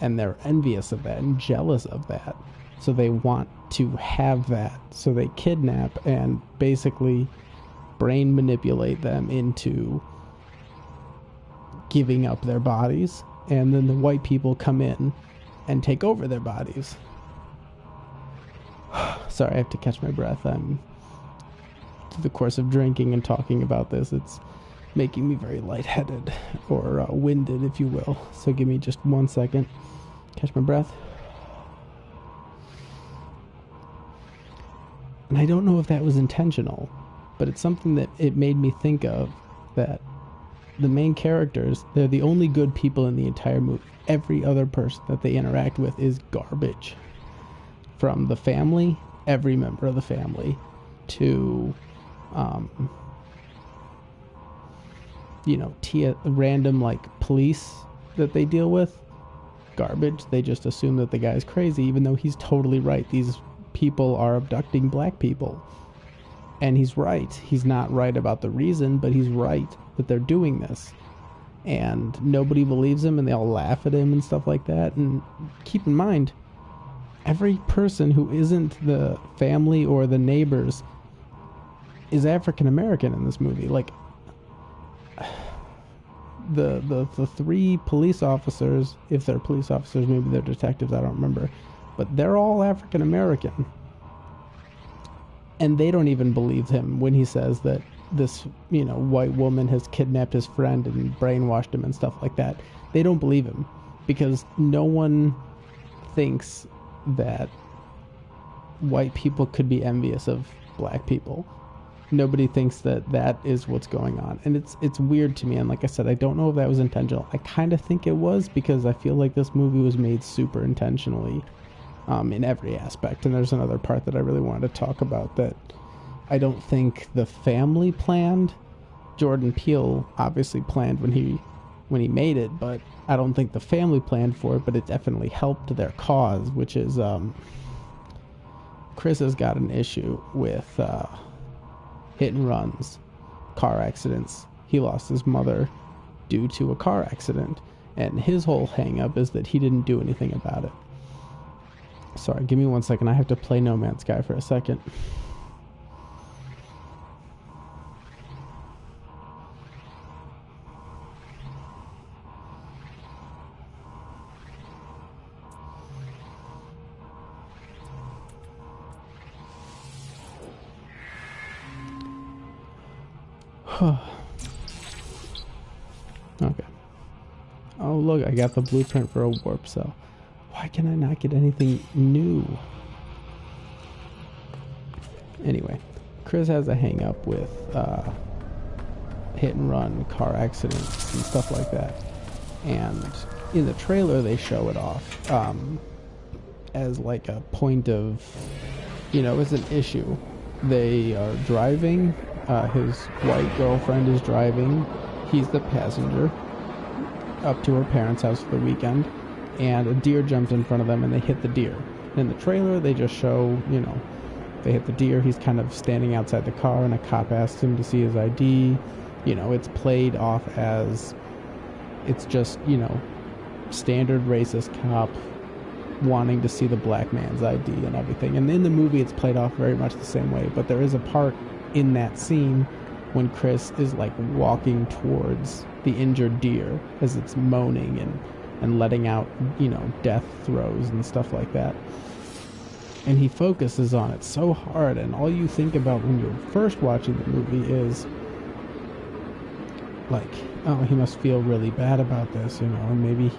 and they're envious of that and jealous of that. So they want to have that. So they kidnap and basically brain manipulate them into giving up their bodies, and then the white people come in and take over their bodies. Sorry, I have to catch my breath. I'm, through the course of drinking and talking about this, it's making me very lightheaded, or winded, if you will. So give me just 1 second. Catch my breath. And I don't know if that was intentional, but it's something that it made me think of, that the main characters, they're the only good people in the entire movie. Every other person that they interact with is garbage. From the family, every member of the family, to random like police that they deal with, garbage. They just assume that the guy's crazy, even though he's totally right. These people are abducting black people, and he's right. He's not right about the reason, but he's right that they're doing this, and nobody believes him, and they all laugh at him and stuff like that. And keep in mind, every person who isn't the family or the neighbors is African American in this movie. Like, the three police officers, if they're police officers, maybe they're detectives, I don't remember, but they're all African American, and they don't even believe him when he says that this white woman has kidnapped his friend and brainwashed him and stuff like that. They don't believe him, because no one thinks that white people could be envious of black people. Nobody thinks that that is what's going on, and it's weird to me. And like I said, I don't know if that was intentional. I kind of think it was, because I feel like this movie was made super intentionally in every aspect. And there's another part that I really wanted to talk about that I don't think the family planned. Jordan Peele obviously planned when he made it, but I don't think the family planned for it, but it definitely helped their cause, which is Chris has got an issue with hit and runs, car accidents. He lost his mother due to a car accident, and his whole hang up is that he didn't do anything about it. Sorry, give me 1 second. I have to play No Man's Sky for a second. Okay. Oh, look, I got the blueprint for a warp cell. Why can I not get anything new? Anyway, Chris has a hang up with hit and run, car accidents, and stuff like that. And in the trailer, they show it off as like a point of, it's an issue. They are driving. His white girlfriend is driving. He's the passenger up to her parents' house for the weekend, and a deer jumps in front of them and they hit the deer. In the trailer, they just show, they hit the deer. He's kind of standing outside the car, and a cop asks him to see his ID. It's played off as it's just, standard racist cop wanting to see the black man's ID and everything. And in the movie, it's played off very much the same way. But there is a part in that scene when Chris is like walking towards the injured deer as it's moaning and letting out, death throes and stuff like that. And he focuses on it so hard, and all you think about when you're first watching the movie is like, oh, he must feel really bad about this, and maybe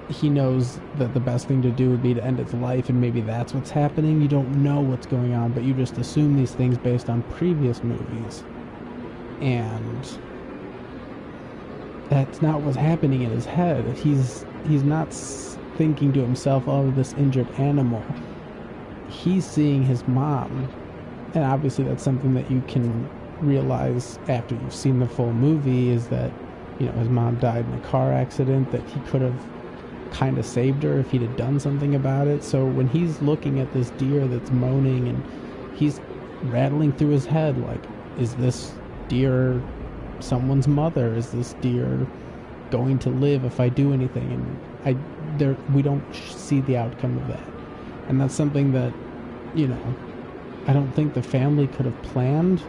he knows that the best thing to do would be to end its life, and maybe that's what's happening. You don't know what's going on, but you just assume these things based on previous movies. And that's not what's happening in his head. He's not thinking to himself, oh, this injured animal. He's seeing his mom. And obviously that's something that you can realize after you've seen the full movie, is that, his mom died in a car accident, that he could have kind of saved her if he'd have done something about it. So when he's looking at this deer that's moaning, and he's rattling through his head, like, is this deer someone's mother? Is this deer going to live if I do anything? And we don't see the outcome of that. And that's something that, I don't think the family could have planned.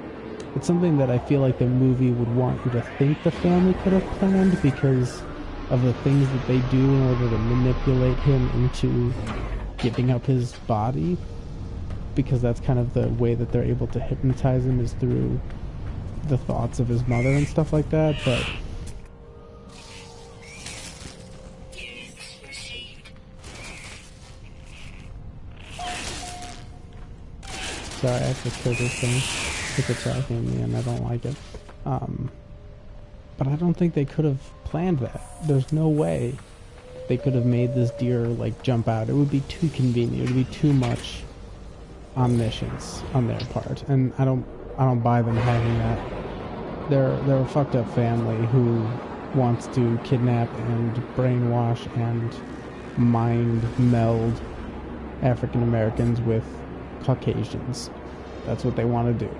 It's something that I feel like the movie would want you to think the family could have planned, because of the things that they do in order to manipulate him into giving up his body, because that's kind of the way that they're able to hypnotize him, is through the thoughts of his mother and stuff like that. But sorry, I have to kill this thing. It's attacking me and I don't like it. But I don't think they could have planned that. There's no way they could have made this deer like jump out. It would be too convenient. It would be too much omniscience on their part, and I don't buy them having that. They're a fucked up family who wants to kidnap and brainwash and mind meld African Americans with Caucasians. That's what they want to do.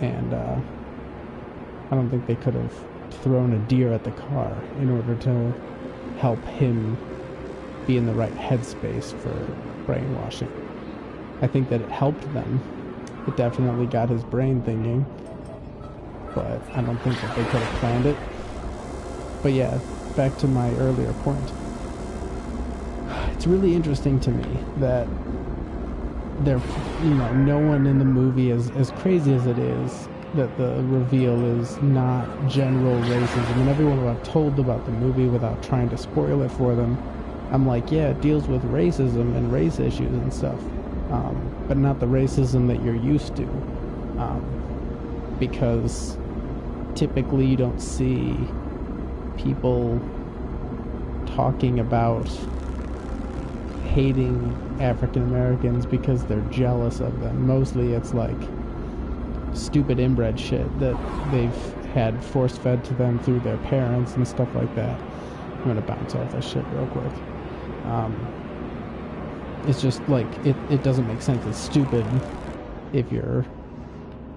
And I don't think they could have thrown a deer at the car in order to help him be in the right headspace for brainwashing. I think that it helped them. It definitely got his brain thinking, but I don't think that they could have planned it. But yeah, back to my earlier point. It's really interesting to me that no one in the movie, as crazy as it is, that the reveal is not general racism. And everyone who I've told about the movie without trying to spoil it for them, I'm like, yeah, it deals with racism and race issues and stuff, but not the racism that you're used to, because typically you don't see people talking about hating African Americans because they're jealous of them. Mostly it's like stupid inbred shit that they've had force fed to them through their parents and stuff like that. I'm gonna bounce off this shit real quick. It's just like it doesn't make sense. It's stupid if you're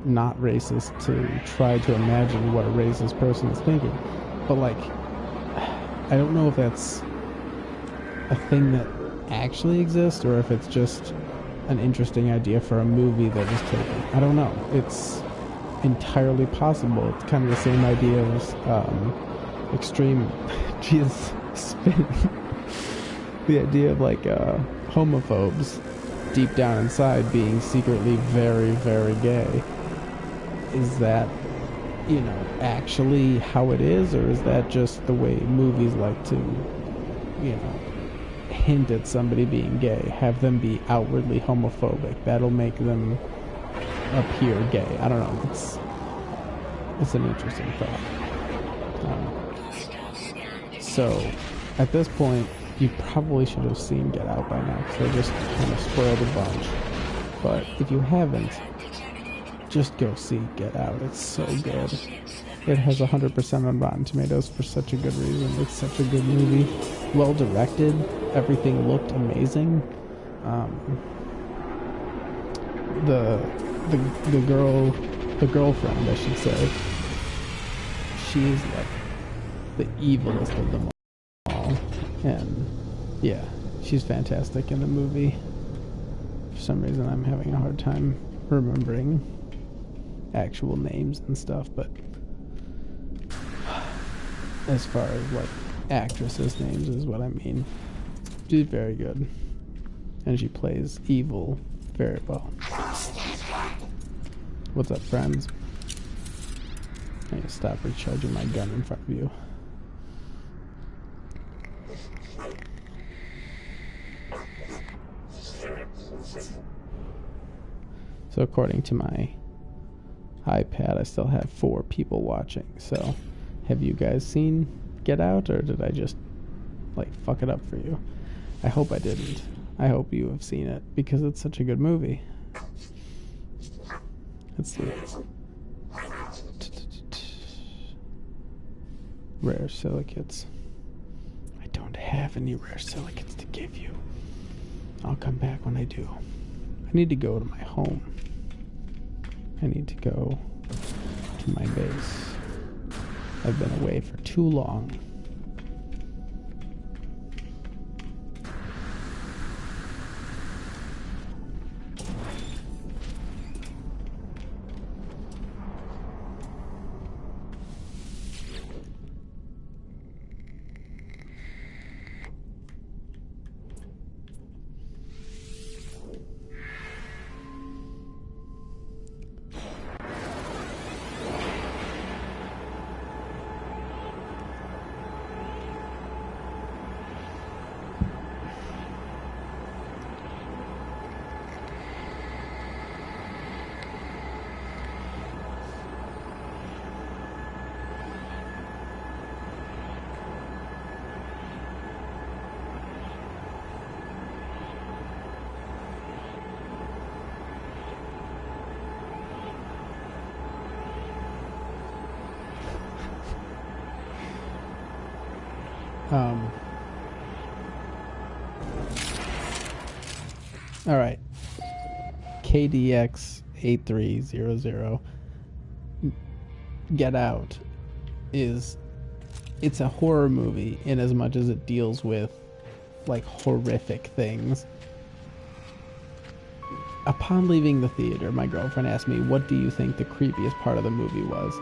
not racist to try to imagine what a racist person is thinking. But like, I don't know if that's a thing that actually exists or if it's just an interesting idea for a movie that was taken. I don't know. It's entirely possible. It's kind of the same idea as extreme Jesus spin. The idea of like homophobes deep down inside being secretly very, very gay. Is that, actually how it is, or is that just the way movies like to, hint at somebody being gay, have them be outwardly homophobic? That'll make them appear gay. I don't know. It's an interesting thought. So, at this point, you probably should have seen Get Out by now, because they just kind of spoiled a bunch. But if you haven't, just go see Get Out. It's so good. It has 100% on Rotten Tomatoes for such a good reason. It's such a good movie. Well directed. Everything looked amazing. The girlfriend, I should say, she's like the evilest of them all. And yeah, She's fantastic in the movie. For some reason, I'm having a hard time remembering actual names and stuff, but as far as like actresses' names is what I mean. She's very good, and she plays evil very well. What's up, friends? I need to stop recharging my gun in front of you. So according to my iPad, I still have 4 people watching. So have you guys seen Get Out, or did I just like fuck it up for you? I hope I didn't. I hope you have seen it because it's such a good movie. Let's see. Rare silicates. I don't have any rare silicates to give you. I'll come back when I do. I need to go to my home. I need to go to my base. I've been away for too long. All right. KDX8300. Get Out it's a horror movie in as much as it deals with like horrific things. Upon leaving the theater, my girlfriend asked me, "What do you think the creepiest part of the movie was?"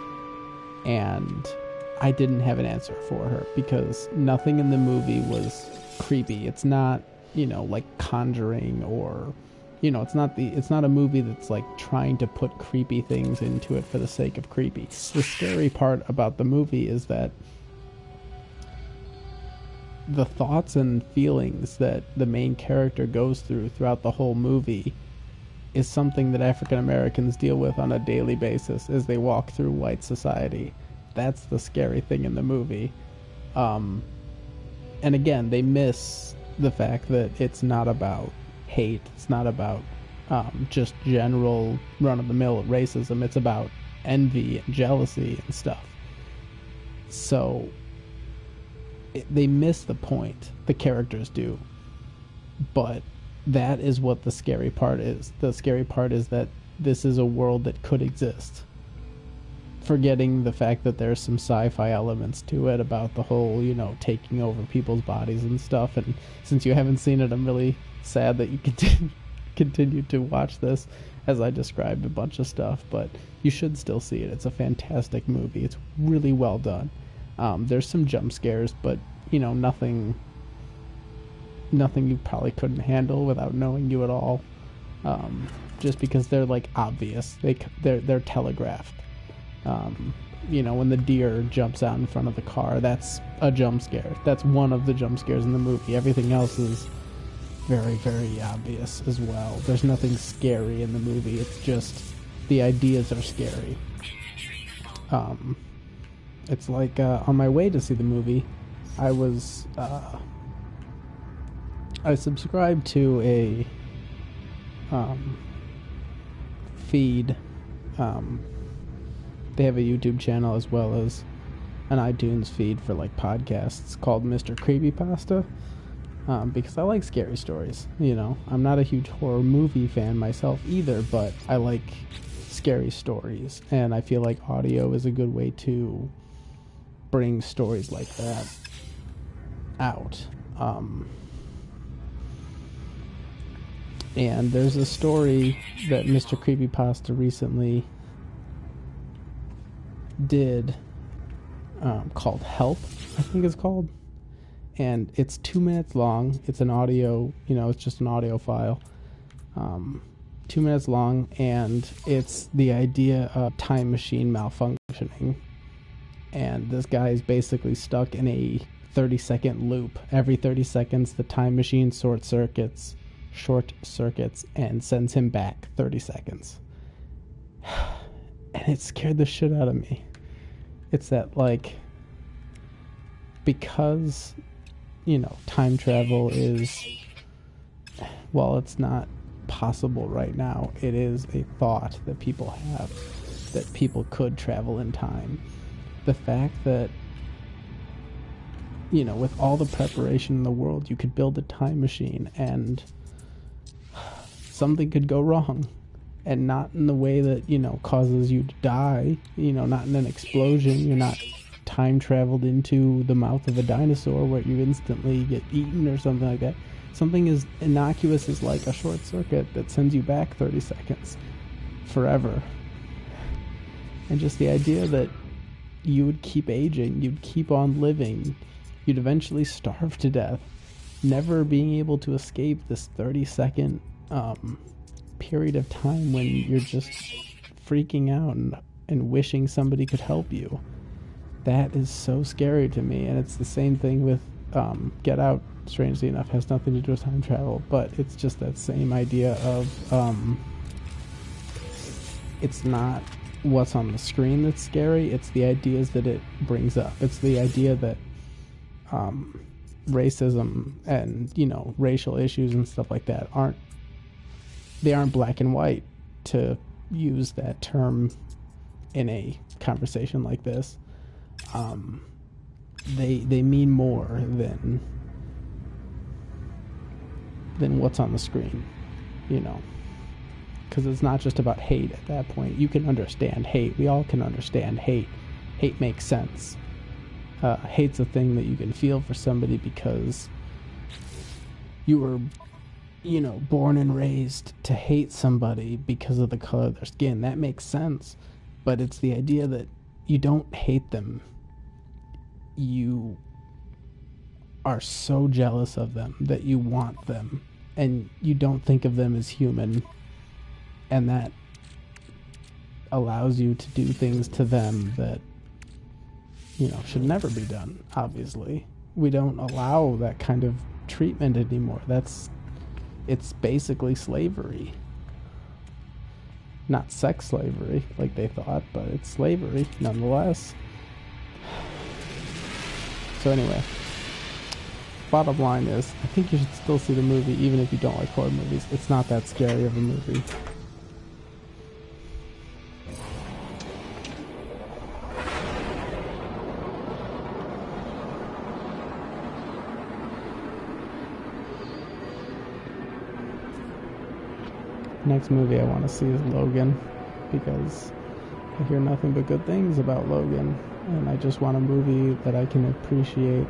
And I didn't have an answer for her because nothing in the movie was creepy. It's not, like Conjuring, or it's not a movie that's like trying to put creepy things into it for the sake of creepy. The scary part about the movie is that the thoughts and feelings that the main character goes through throughout the whole movie is something that African Americans deal with on a daily basis as they walk through white society. That's the scary thing in the movie. And again, they miss the fact that it's not about hate. It's not about just general run-of-the-mill racism. It's about envy and jealousy and stuff. So they miss the point. The characters do. But that is what the scary part is. The scary part is that this is a world that could exist. Forgetting the fact that there's some sci-fi elements to it about the whole, taking over people's bodies and stuff. And since you haven't seen it, I'm really sad that you continue to watch this as I described a bunch of stuff. But you should still see it. It's a fantastic movie. It's really well done. There's some jump scares, but, nothing you probably couldn't handle without knowing you at all. Just because they're, like, obvious. They're telegraphed. When the deer jumps out in front of the car, that's a jump scare. That's one of the jump scares in the movie. Everything else is very, very obvious as well. There's nothing scary in the movie. It's just the ideas are scary. It's like on my way to see the movie, I subscribed to a feed. They have a YouTube channel as well as an iTunes feed for like podcasts called Mr. Creepypasta, because I like scary stories. I'm not a huge horror movie fan myself either, but I like scary stories, and I feel like audio is a good way to bring stories like that out. And there's a story that Mr. Creepypasta recently did called Help, I think it's called. And it's 2 minutes long. It's an audio, it's just an audio file. 2 minutes long, and it's the idea of time machine malfunctioning. And this guy is basically stuck in a 30-second loop. Every 30 seconds, the time machine short circuits, and sends him back 30 seconds. And it scared the shit out of me. It's that, like, because, time travel is, while it's not possible right now, it is a thought that people have, that people could travel in time. The fact that, with all the preparation in the world, you could build a time machine and something could go wrong, and not in the way that, causes you to die, not in an explosion. You're not time traveled into the mouth of a dinosaur where you instantly get eaten or something like that. Something as innocuous as like a short circuit that sends you back 30 seconds forever. And just the idea that you would keep aging, you'd keep on living, you'd eventually starve to death, never being able to escape this 30-second period of time when you're just freaking out and wishing somebody could help you. That is so scary to me. And it's the same thing with Get Out, strangely enough, has nothing to do with time travel, but it's just that same idea of it's not what's on the screen that's scary, it's the ideas that it brings up. It's the idea that racism and, racial issues and stuff like that aren't black and white, to use that term in a conversation like this. They mean more than what's on the screen, because it's not just about hate at that point. You can understand hate. We all can understand hate. Hate makes sense. Hate's a thing that you can feel for somebody because you were, born and raised to hate somebody because of the color of their skin. That makes sense. But it's the idea that you don't hate them. You are so jealous of them that you want them, and you don't think of them as human, and that allows you to do things to them that, should never be done. Obviously, we don't allow that kind of treatment anymore. It's basically slavery. Not sex slavery like they thought, but it's slavery nonetheless. So anyway, bottom line is, I think you should still see the movie even if you don't like horror movies. It's not that scary of a movie. Next movie I want to see is Logan, because I hear nothing but good things about Logan, and I just want a movie that I can appreciate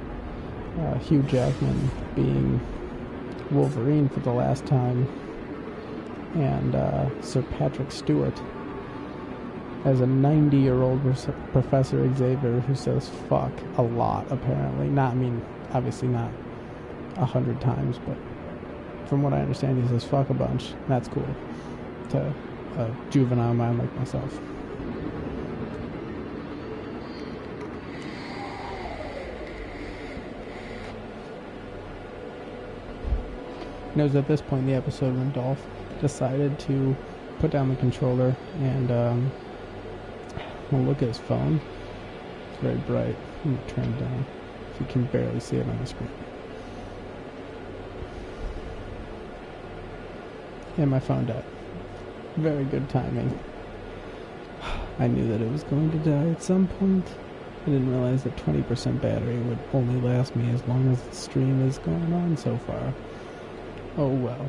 Hugh Jackman being Wolverine for the last time, and Sir Patrick Stewart as a 90-year-old Professor Xavier who says fuck a lot, apparently. Obviously not 100 times, but from what I understand, he says fuck a bunch. That's cool to a juvenile mind like myself. And it was at this point in the episode when Dolph decided to put down the controller and look at his phone. It's very bright. I'm going to turn it down if you can barely see it on the screen. And my phone died. Very good timing. I knew that it was going to die at some point. I didn't realize that 20% battery would only last me as long as the stream is going on so far. Oh well.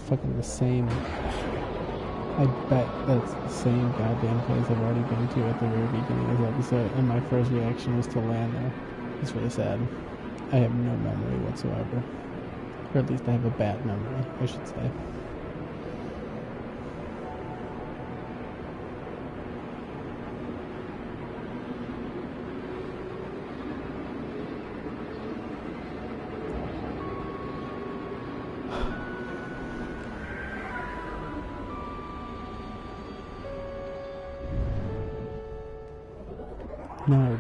fucking the same. I bet that's the same goddamn place I've already been to at the very beginning of this episode, and my first reaction was to land there. It's really sad. I have no memory whatsoever. Or at least I have a bad memory, I should say. No,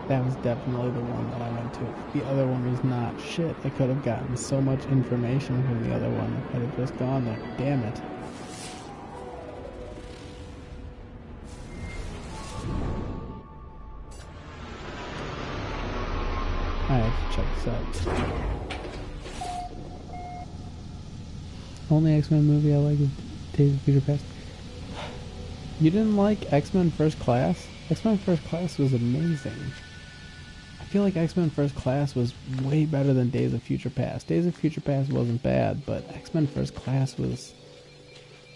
that was definitely the one that I went to. The other one was not. Shit, I could have gotten so much information from the other one if I'd have just gone there. Damn it. I have to check this out. Only X-Men movie I like is Days of Future Past. You didn't like X-Men First Class? X-Men First Class was amazing. I feel like X-Men First Class was way better than Days of Future Past. Days of Future Past wasn't bad, but X-Men First Class was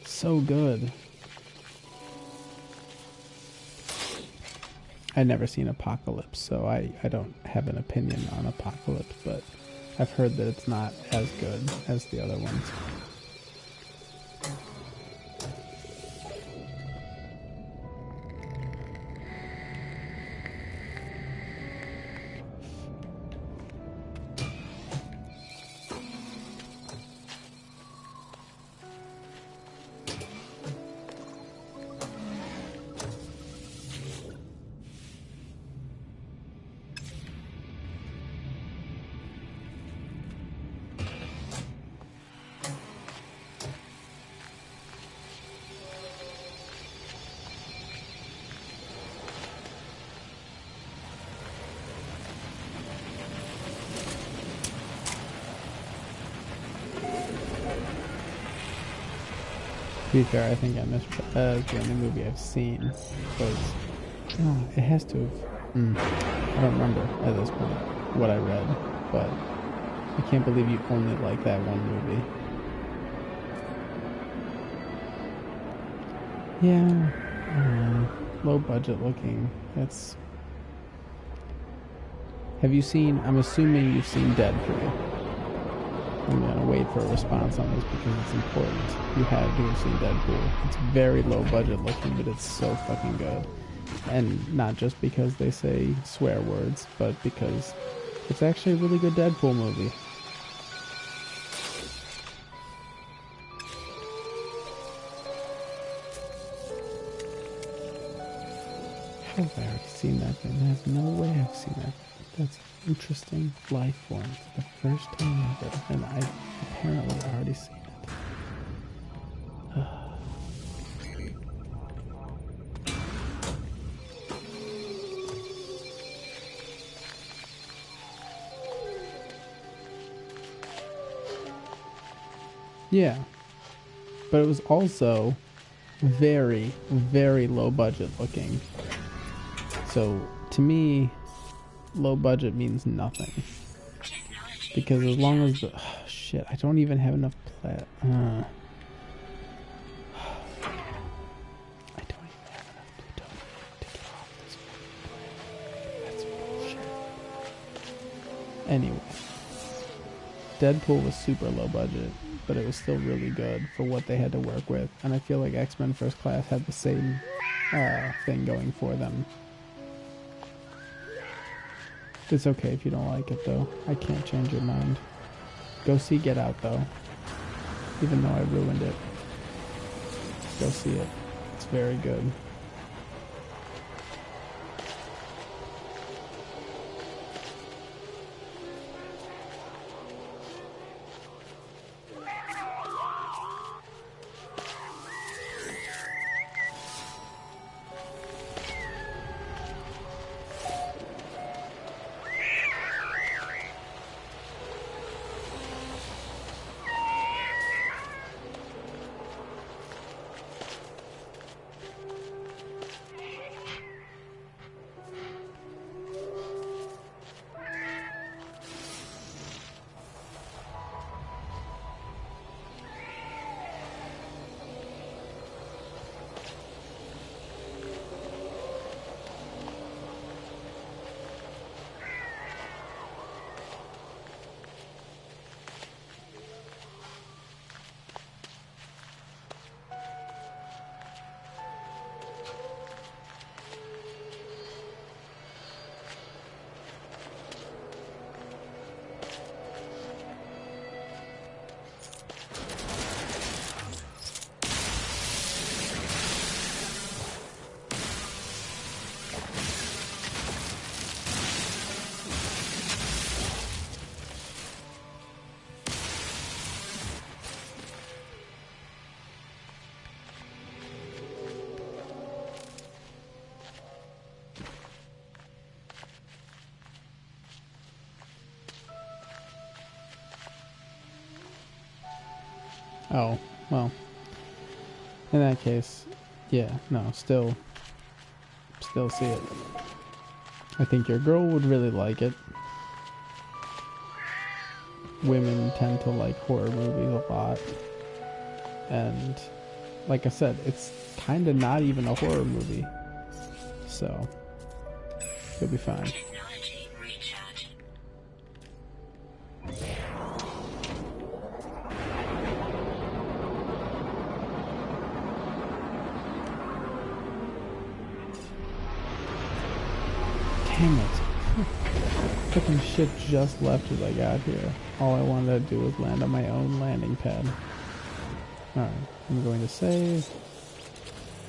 so good. I'd never seen Apocalypse, so I don't have an opinion on Apocalypse, but I've heard that it's not as good as the other ones. To be fair, I think I missed the only movie I've seen was it has to have I don't remember at this point what I read, but I can't believe you only like that one movie. Yeah, I don't know. Low budget looking. That's. Have you seen? I'm assuming you've seen Deadpool. I'm gonna wait for a response on this because it's important. You have to have seen Deadpool. It's very low budget looking, but it's so fucking good. And not just because they say swear words, but because it's actually a really good Deadpool movie. How have I already seen that thing? There's no way I've seen that. That's interesting life form for the first time ever, and I've apparently already seen it. Yeah, but it was also very, very low budget looking. So to me, low budget means nothing, because as long as the shit, I don't even have enough I don't even have enough plutonium to get off this planet. That's bullshit. Anyway, Deadpool was super low budget, but it was still really good for what they had to work with, and I feel like X-Men First Class had the same thing going for them. It's okay if you don't like it, though. I can't change your mind. Go see Get Out, though. Even though I ruined it. Go see it. It's very good. Oh, well. In that case, yeah, no, still see it. I think your girl would really like it. Women tend to like horror movies a lot. And like I said, it's kind of not even a horror movie. So, you'll be fine. Technology recharge. Damn it. Fucking shit just left as I got here. All I wanted to do was land on my own landing pad. Alright, I'm going to save.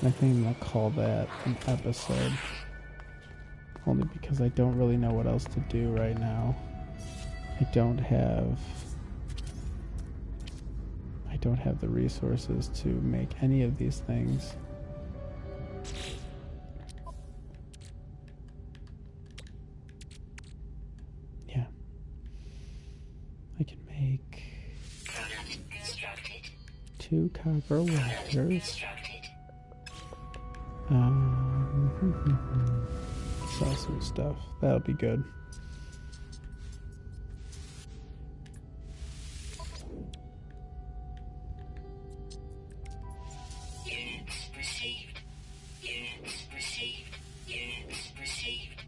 I think I'm going to call that an episode. Only because I don't really know what else to do right now. I don't have the resources to make any of these things. Yeah. I can make 2 copper wires. Sell some stuff. That'll be good. Units received. Units received. Units received.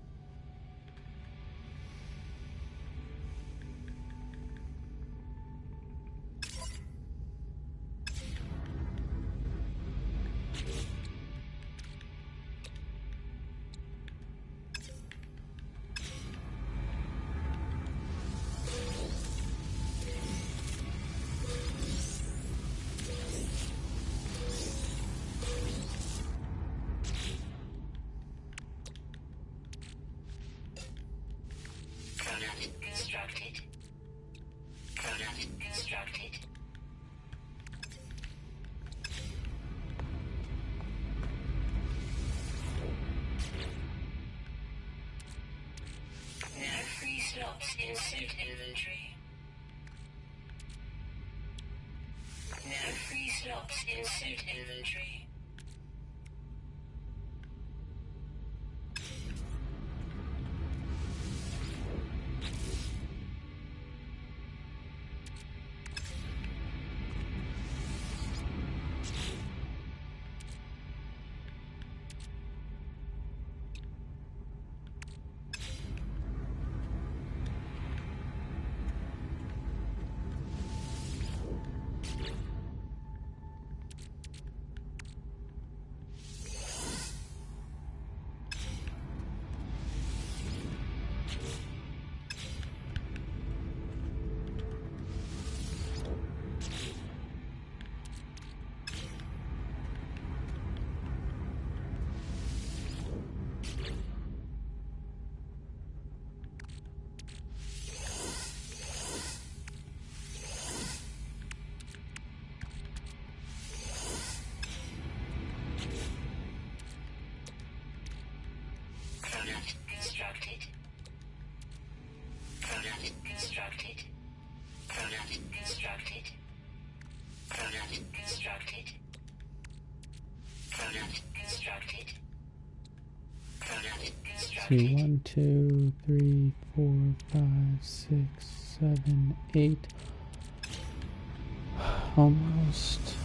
Product constructed. Product constructed. No free slots in suit inventory. No free slots in suit inventory. Product constructed. Product constructed. Product constructed. Product constructed. Product constructed. Product constructed. See, 1, 2, 3, 4, 5, 6, 7, 8. Almost.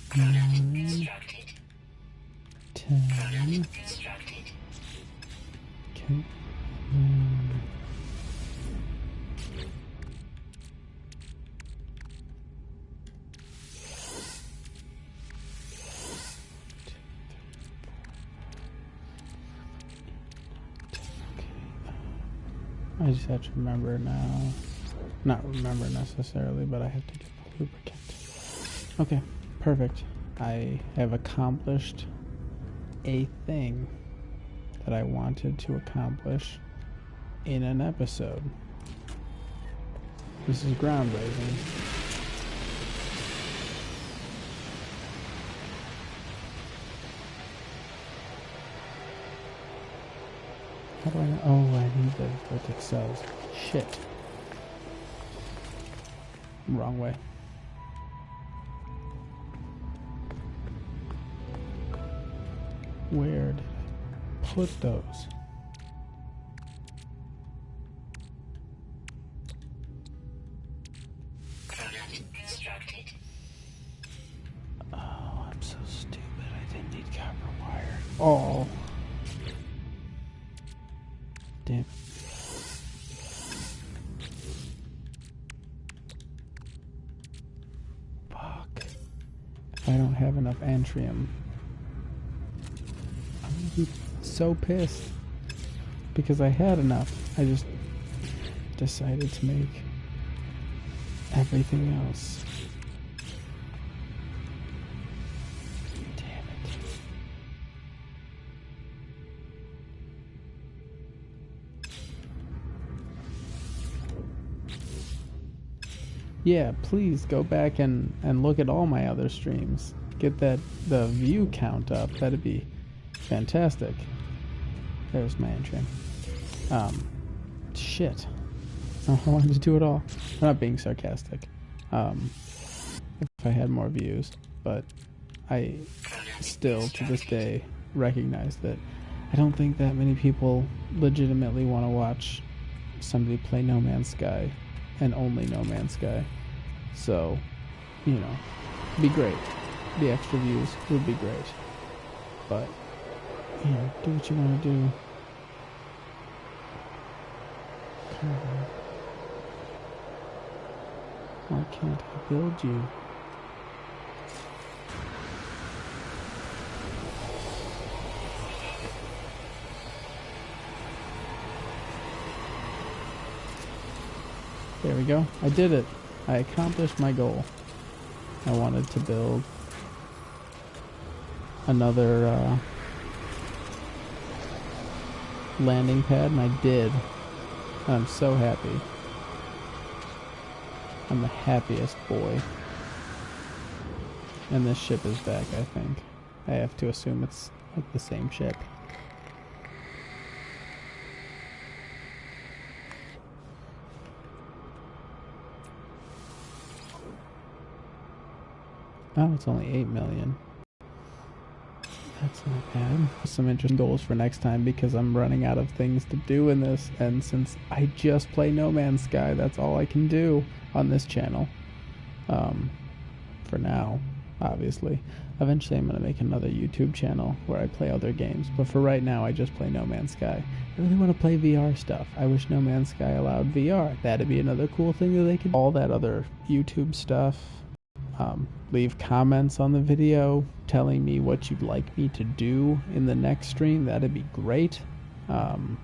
Product 9, constructed. 10. Product constructed. Okay. I just have to remember now. Not remember necessarily, but I have to get the lubricant. Okay, perfect. I have accomplished a thing that I wanted to accomplish in an episode. This is groundbreaking. How do I know? Oh, I need the vertex cells. Shit. Wrong way. Where did I put those? Product constructed. Oh, I'm so stupid. I didn't need copper wire. Oh. Damn. Fuck. If I don't have enough antrium, I'm gonna be so pissed. Because I had enough. I just decided to make everything else. Damn it. Yeah, please go back and look at all my other streams. Get the view count up. That'd be fantastic. There's my entry. Shit. That's not what I wanted to do at all. I'm not being sarcastic. If I had more views, but I still, to this day, recognize that I don't think that many people legitimately want to watch somebody play No Man's Sky and only No Man's Sky. So, you know, be great. The extra views would be great. But, you know, do what you want to do. Come on. Why can't I build you? There we go. I did it. I accomplished my goal. I wanted to build another landing pad, and I did. I'm so happy. I'm the happiest boy. And this ship is back, I think. I have to assume it's like the same ship. Oh, it's only 8 million. That's not bad. Some interesting goals for next time because I'm running out of things to do in this, and since I just play No Man's Sky, that's all I can do on this channel. For now, obviously. Eventually I'm going to make another YouTube channel where I play other games, but for right now I just play No Man's Sky. I really want to play VR stuff. I wish No Man's Sky allowed VR. That'd be another cool thing that they could do. All that other YouTube stuff. Leave comments on the video telling me what you'd like me to do in the next stream. That'd be great. You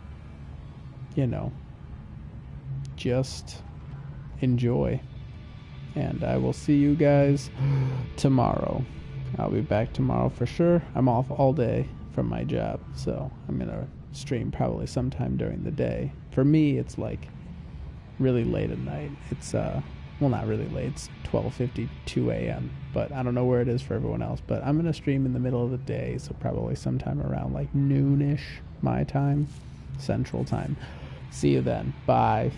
know, just enjoy. And I will see you guys tomorrow. I'll be back tomorrow for sure. I'm off all day from my job, so I'm gonna stream probably sometime during the day. For me, it's like really late at night. It's well, not really late. It's 12:52 a.m. But I don't know where it is for everyone else. But I'm gonna stream in the middle of the day, so probably sometime around like noonish my time, Central Time. See you then. Bye.